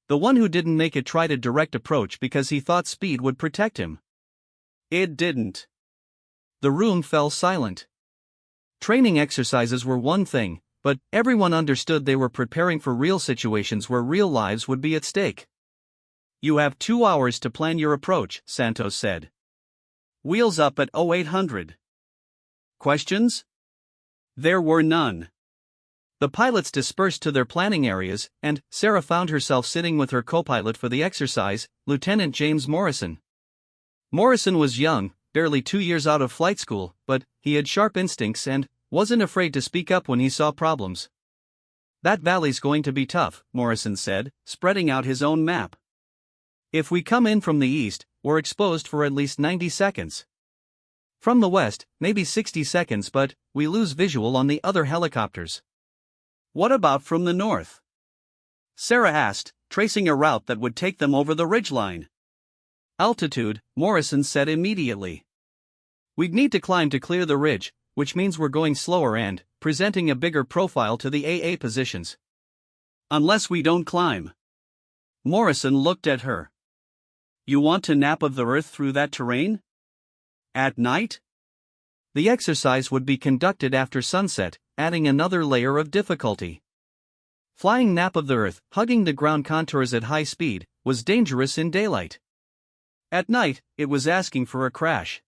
The one who didn't make it tried a direct approach because he thought speed would protect him. It didn't. The room fell silent. Training exercises were one thing, but everyone understood they were preparing for real situations where real lives would be at stake. You have 2 hours to plan your approach, Santos said. Wheels up at 0800. Questions? There were none. The pilots dispersed to their planning areas, and Sarah found herself sitting with her co-pilot for the exercise, Lieutenant James Morrison. Morrison was young, barely 2 years out of flight school, but he had sharp instincts and wasn't afraid to speak up when he saw problems. That valley's going to be tough, Morrison said, spreading out his own map. If we come in from the east, we're exposed for at least 90 seconds. From the west, maybe 60 seconds, but we lose visual on the other helicopters. What about from the north? Sarah asked, tracing a route that would take them over the ridgeline. Altitude, Morrison said immediately. We'd need to climb to clear the ridge, which means we're going slower and presenting a bigger profile to the AA positions. Unless we don't climb. Morrison looked at her. You want to nap of the earth through that terrain? At night? The exercise would be conducted after sunset, adding another layer of difficulty. Flying nap of the earth, hugging the ground contours at high speed, was dangerous in daylight. At night, it was asking for a crash.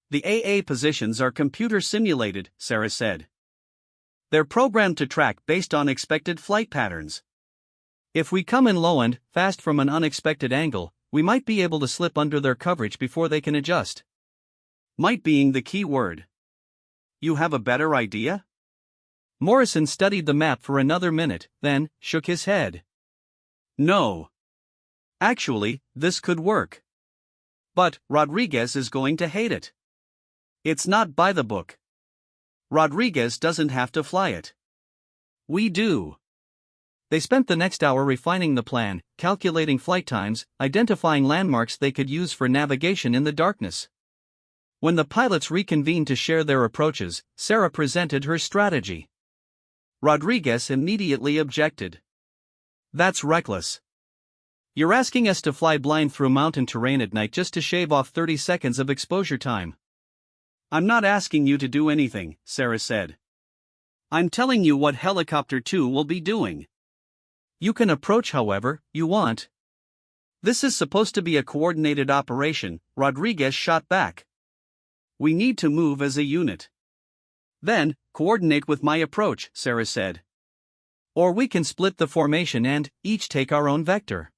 The AA positions are computer simulated, Sarah said. They're programmed to track based on expected flight patterns. If we come in low and fast from an unexpected angle, we might be able to slip under their coverage before they can adjust. Might being the key word. You have a better idea? Morrison studied the map for another minute, then shook his head. No. Actually, this could work. But Rodriguez is going to hate it. It's not by the book. Rodriguez doesn't have to fly it. We do. They spent the next hour refining the plan, calculating flight times, identifying landmarks they could use for navigation in the darkness. When the pilots reconvened to share their approaches, Sarah presented her strategy. Rodriguez immediately objected. That's reckless. You're asking us to fly blind through mountain terrain at night just to shave off 30 seconds of exposure time. I'm not asking you to do anything, Sarah said. I'm telling you what Helicopter 2 will be doing. You can approach however you want. This is supposed to be a coordinated operation, Rodriguez shot back. We need to move as a unit. Then, coordinate with my approach, Sarah said. Or we can split the formation and each take our own vector.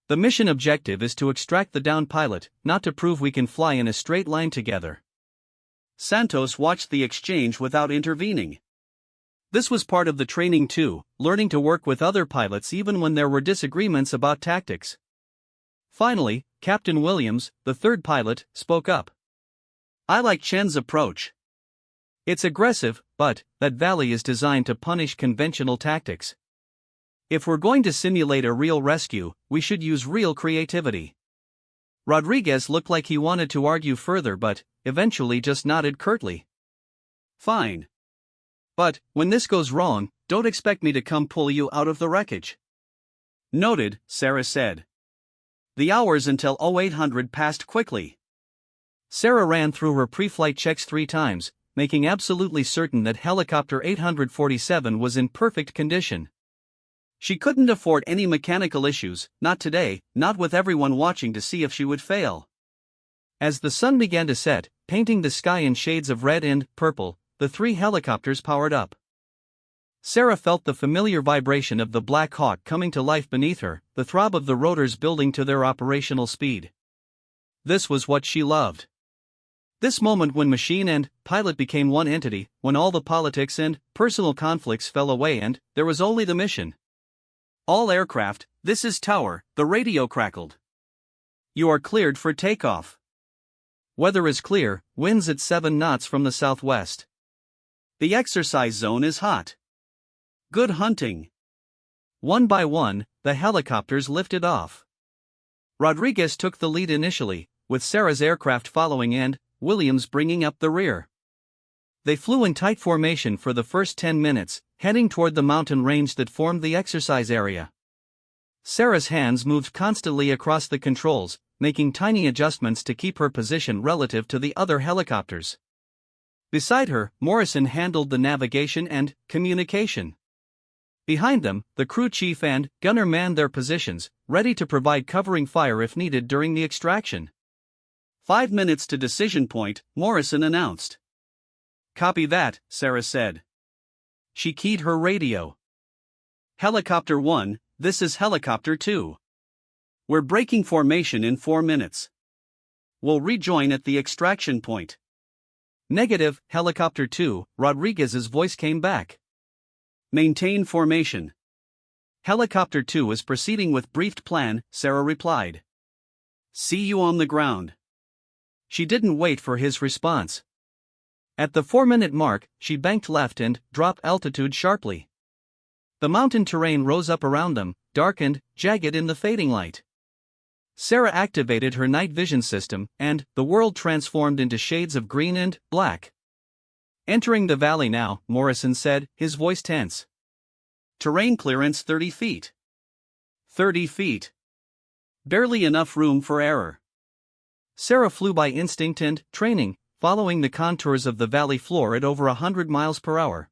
The mission objective is to extract the downed pilot, not to prove we can fly in a straight line together. Santos watched the exchange without intervening. This was part of the training too, learning to work with other pilots even when there were disagreements about tactics. Finally, Captain Williams, the third pilot, spoke up. I like Chen's approach. It's aggressive, but that valley is designed to punish conventional tactics. If we're going to simulate a real rescue, we should use real creativity. Rodriguez looked like he wanted to argue further but eventually just nodded curtly. Fine. But, when this goes wrong, don't expect me to come pull you out of the wreckage. Noted, Sarah said. The hours until 0800 passed quickly. Sarah ran through her pre-flight checks 3 times, making absolutely certain that Helicopter 847 was in perfect condition. She couldn't afford any mechanical issues, not today, not with everyone watching to see if she would fail. As the sun began to set, painting the sky in shades of red and purple, the 3 helicopters powered up. Sarah felt the familiar vibration of the Blackhawk coming to life beneath her, the throb of the rotors building to their operational speed. This was what she loved. This moment when machine and pilot became one entity, when all the politics and personal conflicts fell away and there was only the mission. All aircraft, this is Tower, the radio crackled. You are cleared for takeoff. Weather is clear, winds at 7 knots from the southwest. The exercise zone is hot. Good hunting. One by one, the helicopters lifted off. Rodriguez took the lead initially, with Sarah's aircraft following and Williams bringing up the rear. They flew in tight formation for the first 10 minutes, heading toward the mountain range that formed the exercise area. Sarah's hands moved constantly across the controls, making tiny adjustments to keep her position relative to the other helicopters. Beside her, Morrison handled the navigation and communication. Behind them, the crew chief and gunner manned their positions, ready to provide covering fire if needed during the extraction. 5 minutes to decision point, Morrison announced. Copy that, Sarah said. She keyed her radio. Helicopter 1, this is Helicopter 2. We're breaking formation in 4 minutes. We'll rejoin at the extraction point. Negative, Helicopter 2, Rodriguez's voice came back. Maintain formation. Helicopter 2 is proceeding with briefed plan, Sarah replied. See you on the ground. She didn't wait for his response. At the 4-minute mark, she banked left and dropped altitude sharply. The mountain terrain rose up around them, dark and jagged in the fading light. Sarah activated her night vision system, and the world transformed into shades of green and black. Entering the valley now, Morrison said, his voice tense. Terrain clearance 30 feet. 30 feet. Barely enough room for error. Sarah flew by instinct and training, following the contours of the valley floor at over 100 miles per hour.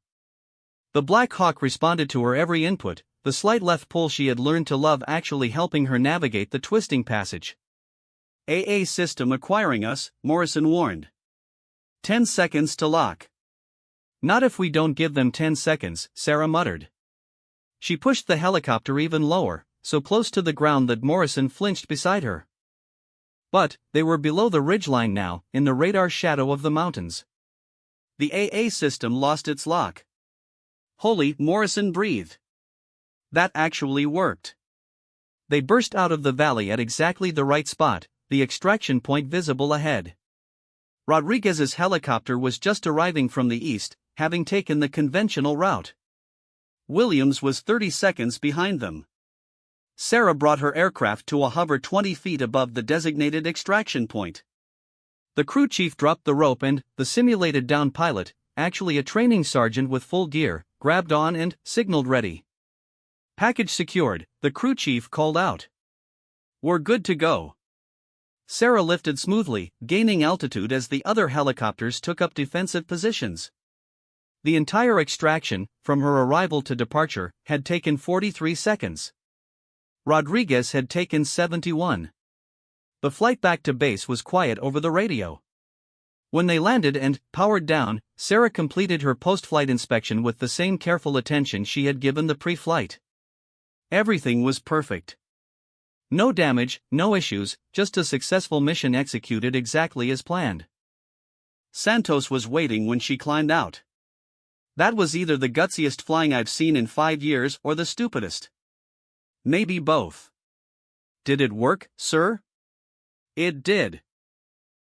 The Blackhawk responded to her every input, the slight left pull she had learned to love actually helping her navigate the twisting passage. AA system acquiring us, Morrison warned. 10 seconds to lock. Not if we don't give them 10 seconds, Sarah muttered. She pushed the helicopter even lower, so close to the ground that Morrison flinched beside her. But they were below the ridgeline now, in the radar shadow of the mountains. The AA system lost its lock. Holy, Morrison breathed. That actually worked. They burst out of the valley at exactly the right spot, the extraction point visible ahead. Rodriguez's helicopter was just arriving from the east, having taken the conventional route. Williams was 30 seconds behind them. Sarah brought her aircraft to a hover 20 feet above the designated extraction point. The crew chief dropped the rope and the simulated down pilot, actually a training sergeant with full gear, grabbed on and signaled ready. Package secured, the crew chief called out. We're good to go. Sarah lifted smoothly, gaining altitude as the other helicopters took up defensive positions. The entire extraction, from her arrival to departure, had taken 43 seconds. Rodriguez had taken 71. The flight back to base was quiet over the radio. When they landed and powered down, Sarah completed her post-flight inspection with the same careful attention she had given the pre-flight. Everything was perfect. No damage, no issues, just a successful mission executed exactly as planned. Santos was waiting when she climbed out. That was either the gutsiest flying I've seen in 5 years or the stupidest. Maybe both. Did it work, sir? It did.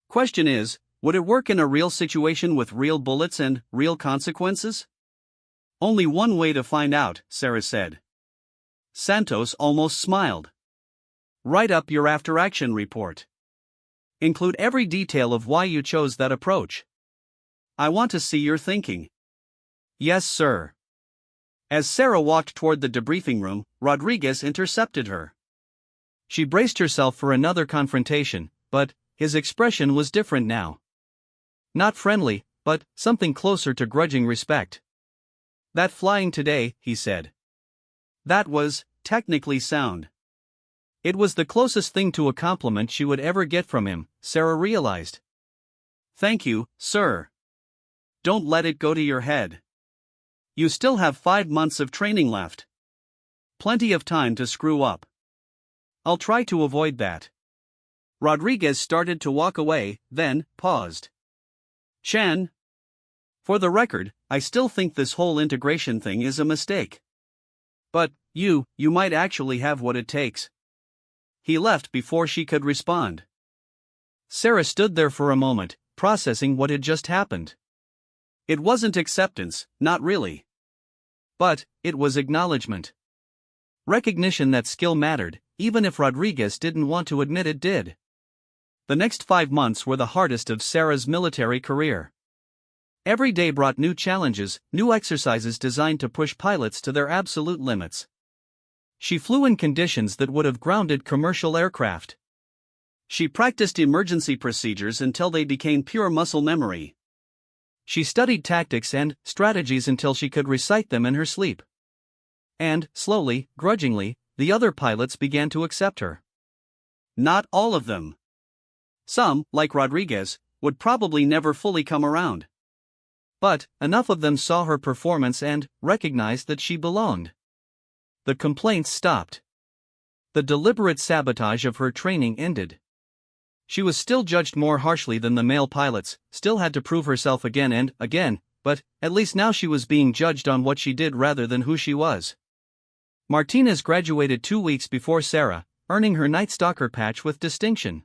Question is, would it work in a real situation with real bullets and real consequences? Only one way to find out, Sarah said. Santos almost smiled. Write up your after-action report. Include every detail of why you chose that approach. I want to see your thinking. Yes, sir. As Sarah walked toward the debriefing room, Rodriguez intercepted her. She braced herself for another confrontation, but his expression was different now. Not friendly, but something closer to grudging respect. That flying today, he said. That was technically sound. It was the closest thing to a compliment she would ever get from him, Sarah realized. Thank you, sir. Don't let it go to your head. You still have 5 months of training left. Plenty of time to screw up. I'll try to avoid that. Rodriguez started to walk away, then paused. Chen. For the record, I still think this whole integration thing is a mistake. But, you might actually have what it takes. He left before she could respond. Sarah stood there for a moment, processing what had just happened. It wasn't acceptance, not really. But it was acknowledgement. Recognition that skill mattered, even if Rodriguez didn't want to admit it did. The next 5 months were the hardest of Sarah's military career. Every day brought new challenges, new exercises designed to push pilots to their absolute limits. She flew in conditions that would have grounded commercial aircraft. She practiced emergency procedures until they became pure muscle memory. She studied tactics and strategies until she could recite them in her sleep. And, slowly, grudgingly, the other pilots began to accept her. Not all of them. Some, like Rodriguez, would probably never fully come around. But enough of them saw her performance and recognized that she belonged. The complaints stopped. The deliberate sabotage of her training ended. She was still judged more harshly than the male pilots, still had to prove herself again and again, but at least now she was being judged on what she did rather than who she was. Martinez graduated 2 weeks before Sarah, earning her Night Stalker patch with distinction.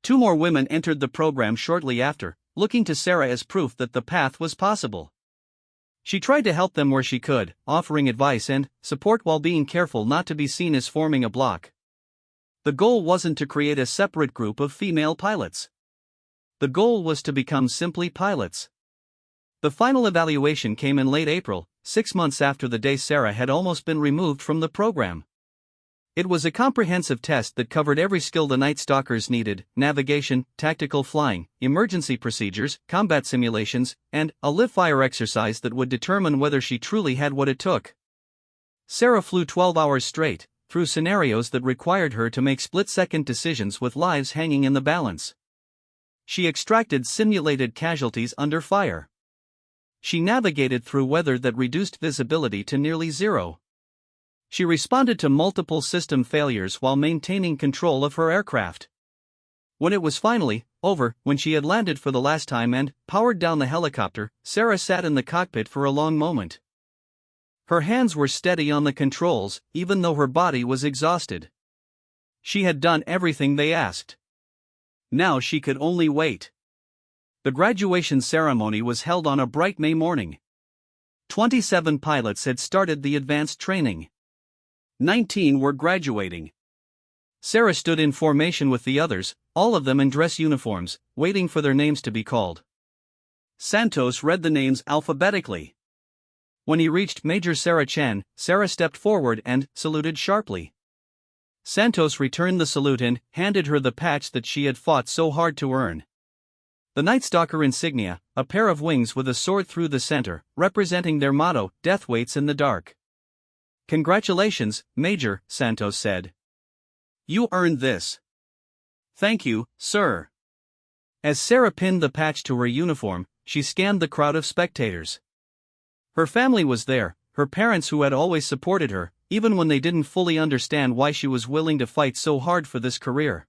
2 more women entered the program shortly after, looking to Sarah as proof that the path was possible. She tried to help them where she could, offering advice and support while being careful not to be seen as forming a block. The goal wasn't to create a separate group of female pilots. The goal was to become simply pilots. The final evaluation came in late April, 6 months after the day Sarah had almost been removed from the program. It was a comprehensive test that covered every skill the Night Stalkers needed: navigation, tactical flying, emergency procedures, combat simulations, and a live-fire exercise that would determine whether she truly had what it took. Sarah flew 12 hours straight, through scenarios that required her to make split-second decisions with lives hanging in the balance. She extracted simulated casualties under fire. She navigated through weather that reduced visibility to nearly zero. She responded to multiple system failures while maintaining control of her aircraft. When it was finally over, when she had landed for the last time and powered down the helicopter, Sarah sat in the cockpit for a long moment. Her hands were steady on the controls, even though her body was exhausted. She had done everything they asked. Now she could only wait. The graduation ceremony was held on a bright May morning. 27 pilots had started the advanced training. 19 were graduating. Sarah stood in formation with the others, all of them in dress uniforms, waiting for their names to be called. Santos read the names alphabetically. When he reached Major Sarah Chen, Sarah stepped forward and saluted sharply. Santos returned the salute and handed her the patch that she had fought so hard to earn. The Night Stalker insignia, a pair of wings with a sword through the center, representing their motto, "Death waits in the dark." "Congratulations, Major," Santos said. "You earned this." "Thank you, sir." As Sarah pinned the patch to her uniform, she scanned the crowd of spectators. Her family was there, her parents who had always supported her, even when they didn't fully understand why she was willing to fight so hard for this career.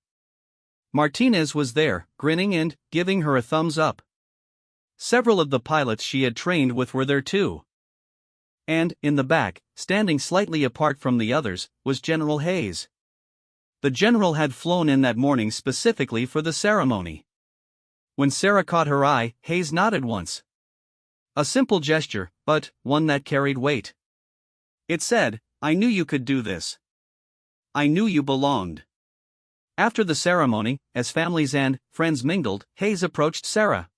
Martinez was there, grinning and giving her a thumbs up. Several of the pilots she had trained with were there too. And, in the back, standing slightly apart from the others, was General Hayes. The general had flown in that morning specifically for the ceremony. When Sarah caught her eye, Hayes nodded once. A simple gesture, but one that carried weight. It said, "I knew you could do this. I knew you belonged." After the ceremony, as families and friends mingled, Hayes approached Sarah.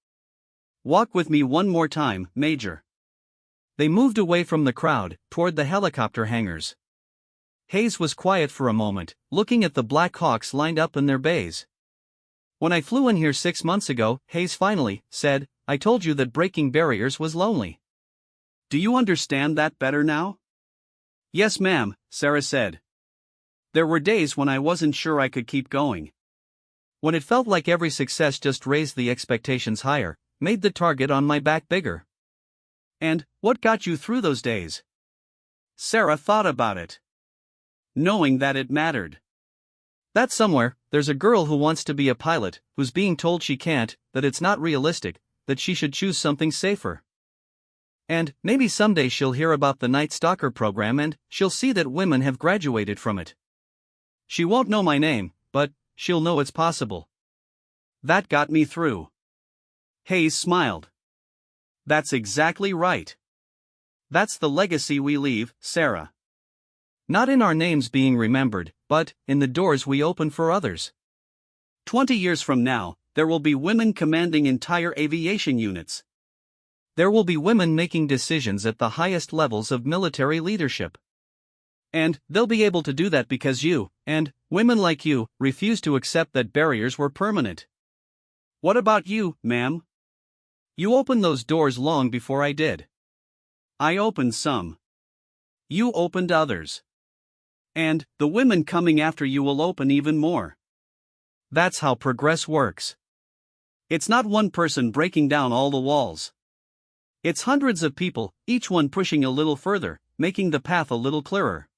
"Walk with me one more time, Major." They moved away from the crowd, toward the helicopter hangars. Hayes was quiet for a moment, looking at the Blackhawks lined up in their bays. "When I flew in here 6 months ago," Hayes finally said, "I told you that breaking barriers was lonely. Do you understand that better now?" "Yes, ma'am," Sarah said. "There were days when I wasn't sure I could keep going. When it felt like every success just raised the expectations higher, made the target on my back bigger." "And what got you through those days?" Sarah thought about it. "Knowing that it mattered. That somewhere, there's a girl who wants to be a pilot, who's being told she can't, that it's not realistic, that she should choose something safer. And maybe someday she'll hear about the Night Stalker program and she'll see that women have graduated from it. She won't know my name, but she'll know it's possible. That got me through." Hayes smiled. "That's exactly right. That's the legacy we leave, Sarah. Not in our names being remembered, but in the doors we open for others. 20 years from now, there will be women commanding entire aviation units. There will be women making decisions at the highest levels of military leadership. And they'll be able to do that because you, and women like you, refuse to accept that barriers were permanent. What about you, ma'am? You opened those doors long before I did. I opened some. You opened others. And the women coming after you will open even more. That's how progress works. It's not one person breaking down all the walls. It's hundreds of people, each one pushing a little further, making the path a little clearer."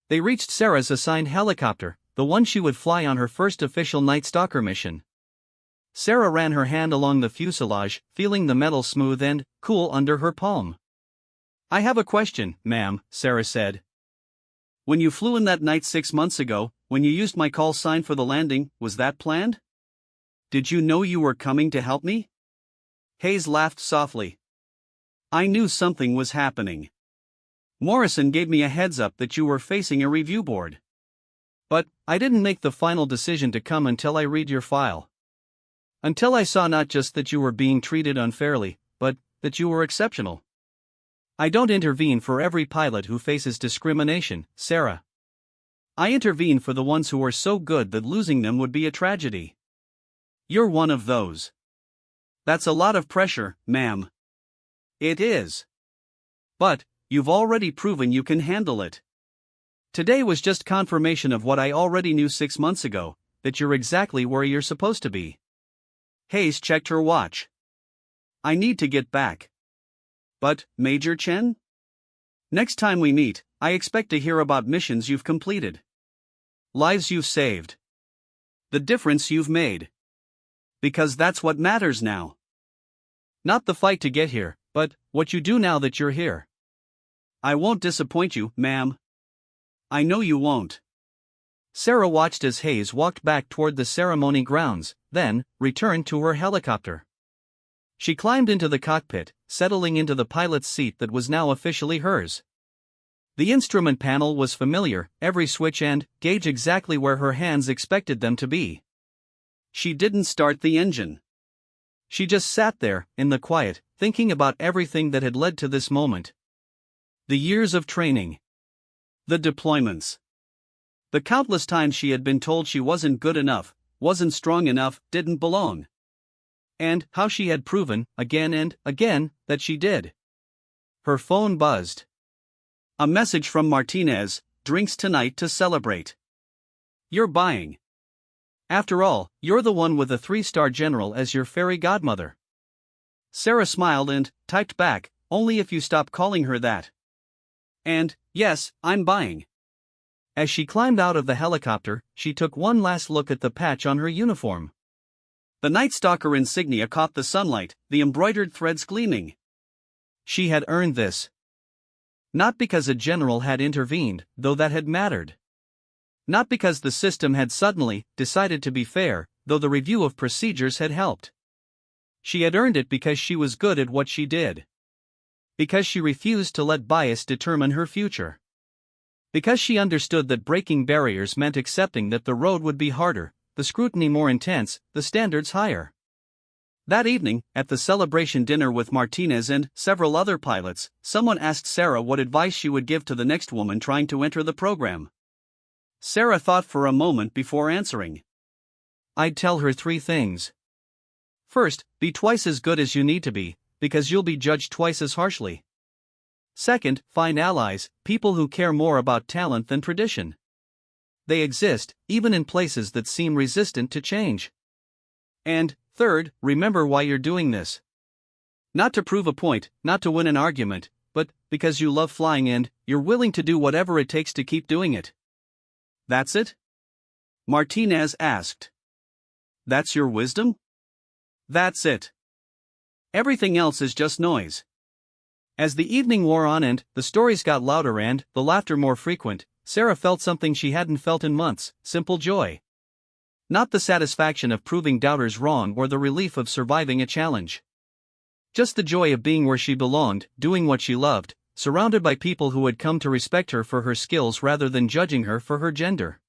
They reached Sarah's assigned helicopter, the one she would fly on her first official Night Stalker mission. Sarah ran her hand along the fuselage, feeling the metal smooth and cool under her palm. "I have a question, ma'am," Sarah said. "When you flew in that night 6 months ago, when you used my call sign for the landing, was that planned? Did you know you were coming to help me?" Hayes laughed softly. "I knew something was happening. Morrison gave me a heads up that you were facing a review board. But I didn't make the final decision to come until I read your file. Until I saw not just that you were being treated unfairly, but that you were exceptional. I don't intervene for every pilot who faces discrimination, Sarah. I intervene for the ones who are so good that losing them would be a tragedy. You're one of those. That's a lot of pressure, ma'am. It is. But, you've already proven you can handle it. Today was just confirmation of what I already knew 6 months ago, that you're exactly where you're supposed to be. Hayes checked her watch. I need to get back. But, Major Chen? Next time we meet, I expect to hear about missions you've completed. Lives you've saved. The difference you've made. Because that's what matters now. Not the fight to get here, but what you do now that you're here. I won't disappoint you, ma'am. I know you won't. Sarah watched as Hayes walked back toward the ceremony grounds, then returned to her helicopter. She climbed into the cockpit, settling into the pilot's seat that was now officially hers. The instrument panel was familiar, every switch and gauge exactly where her hands expected them to be. She didn't start the engine. She just sat there, in the quiet, thinking about everything that had led to this moment. The years of training. The deployments. The countless times she had been told she wasn't good enough, wasn't strong enough, didn't belong. And how she had proven, again and again, that she did. Her phone buzzed. A message from Martinez: drinks tonight to celebrate. You're buying. After all, you're the one with a 3-star general as your fairy godmother. Sarah smiled and typed back, only if you stop calling her that. And, yes, I'm buying. As she climbed out of the helicopter, she took one last look at the patch on her uniform. The Night Stalker insignia caught the sunlight, the embroidered threads gleaming. She had earned this. Not because a general had intervened, though that had mattered. Not because the system had suddenly decided to be fair, though the review of procedures had helped. She had earned it because she was good at what she did. Because she refused to let bias determine her future. Because she understood that breaking barriers meant accepting that the road would be harder, the scrutiny more intense, the standards higher. That evening, at the celebration dinner with Martinez and several other pilots, someone asked Sarah what advice she would give to the next woman trying to enter the program. Sarah thought for a moment before answering. I'd tell her 3 things. First, be twice as good as you need to be, because you'll be judged twice as harshly. Second, find allies, people who care more about talent than tradition. They exist, even in places that seem resistant to change. And, third, remember why you're doing this. Not to prove a point, not to win an argument, but because you love flying and you're willing to do whatever it takes to keep doing it. That's it? Martinez asked. That's your wisdom? That's it. Everything else is just noise. As the evening wore on and the stories got louder and the laughter more frequent, Sarah felt something she hadn't felt in months: simple joy. Not the satisfaction of proving doubters wrong or the relief of surviving a challenge. Just the joy of being where she belonged, doing what she loved, surrounded by people who had come to respect her for her skills rather than judging her for her gender.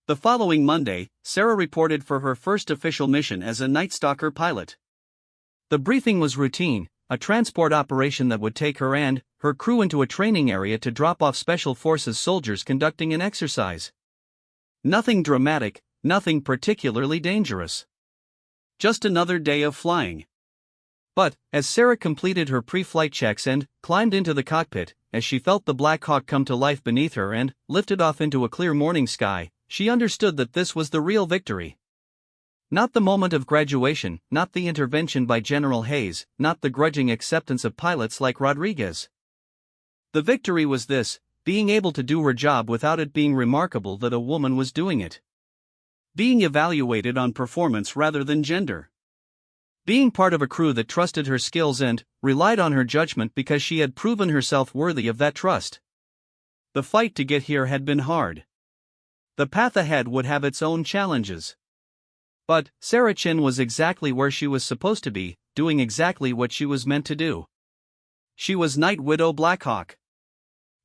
The following Monday, Sarah reported for her first official mission as a Night Stalker pilot. The briefing was routine, a transport operation that would take her and her crew into a training area to drop off Special Forces soldiers conducting an exercise. Nothing dramatic, nothing particularly dangerous. Just another day of flying. But, as Sarah completed her pre-flight checks and climbed into the cockpit, as she felt the Blackhawk come to life beneath her and lifted off into a clear morning sky, she understood that this was the real victory. Not the moment of graduation, not the intervention by General Hayes, not the grudging acceptance of pilots like Rodriguez. The victory was this: being able to do her job without it being remarkable that a woman was doing it. Being evaluated on performance rather than gender. Being part of a crew that trusted her skills and relied on her judgment because she had proven herself worthy of that trust. The fight to get here had been hard. The path ahead would have its own challenges. But Sarah Chin was exactly where she was supposed to be, doing exactly what she was meant to do. She was Night Widow Blackhawk.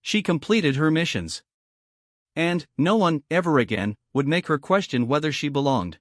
She completed her missions. And no one, ever again, would make her question whether she belonged.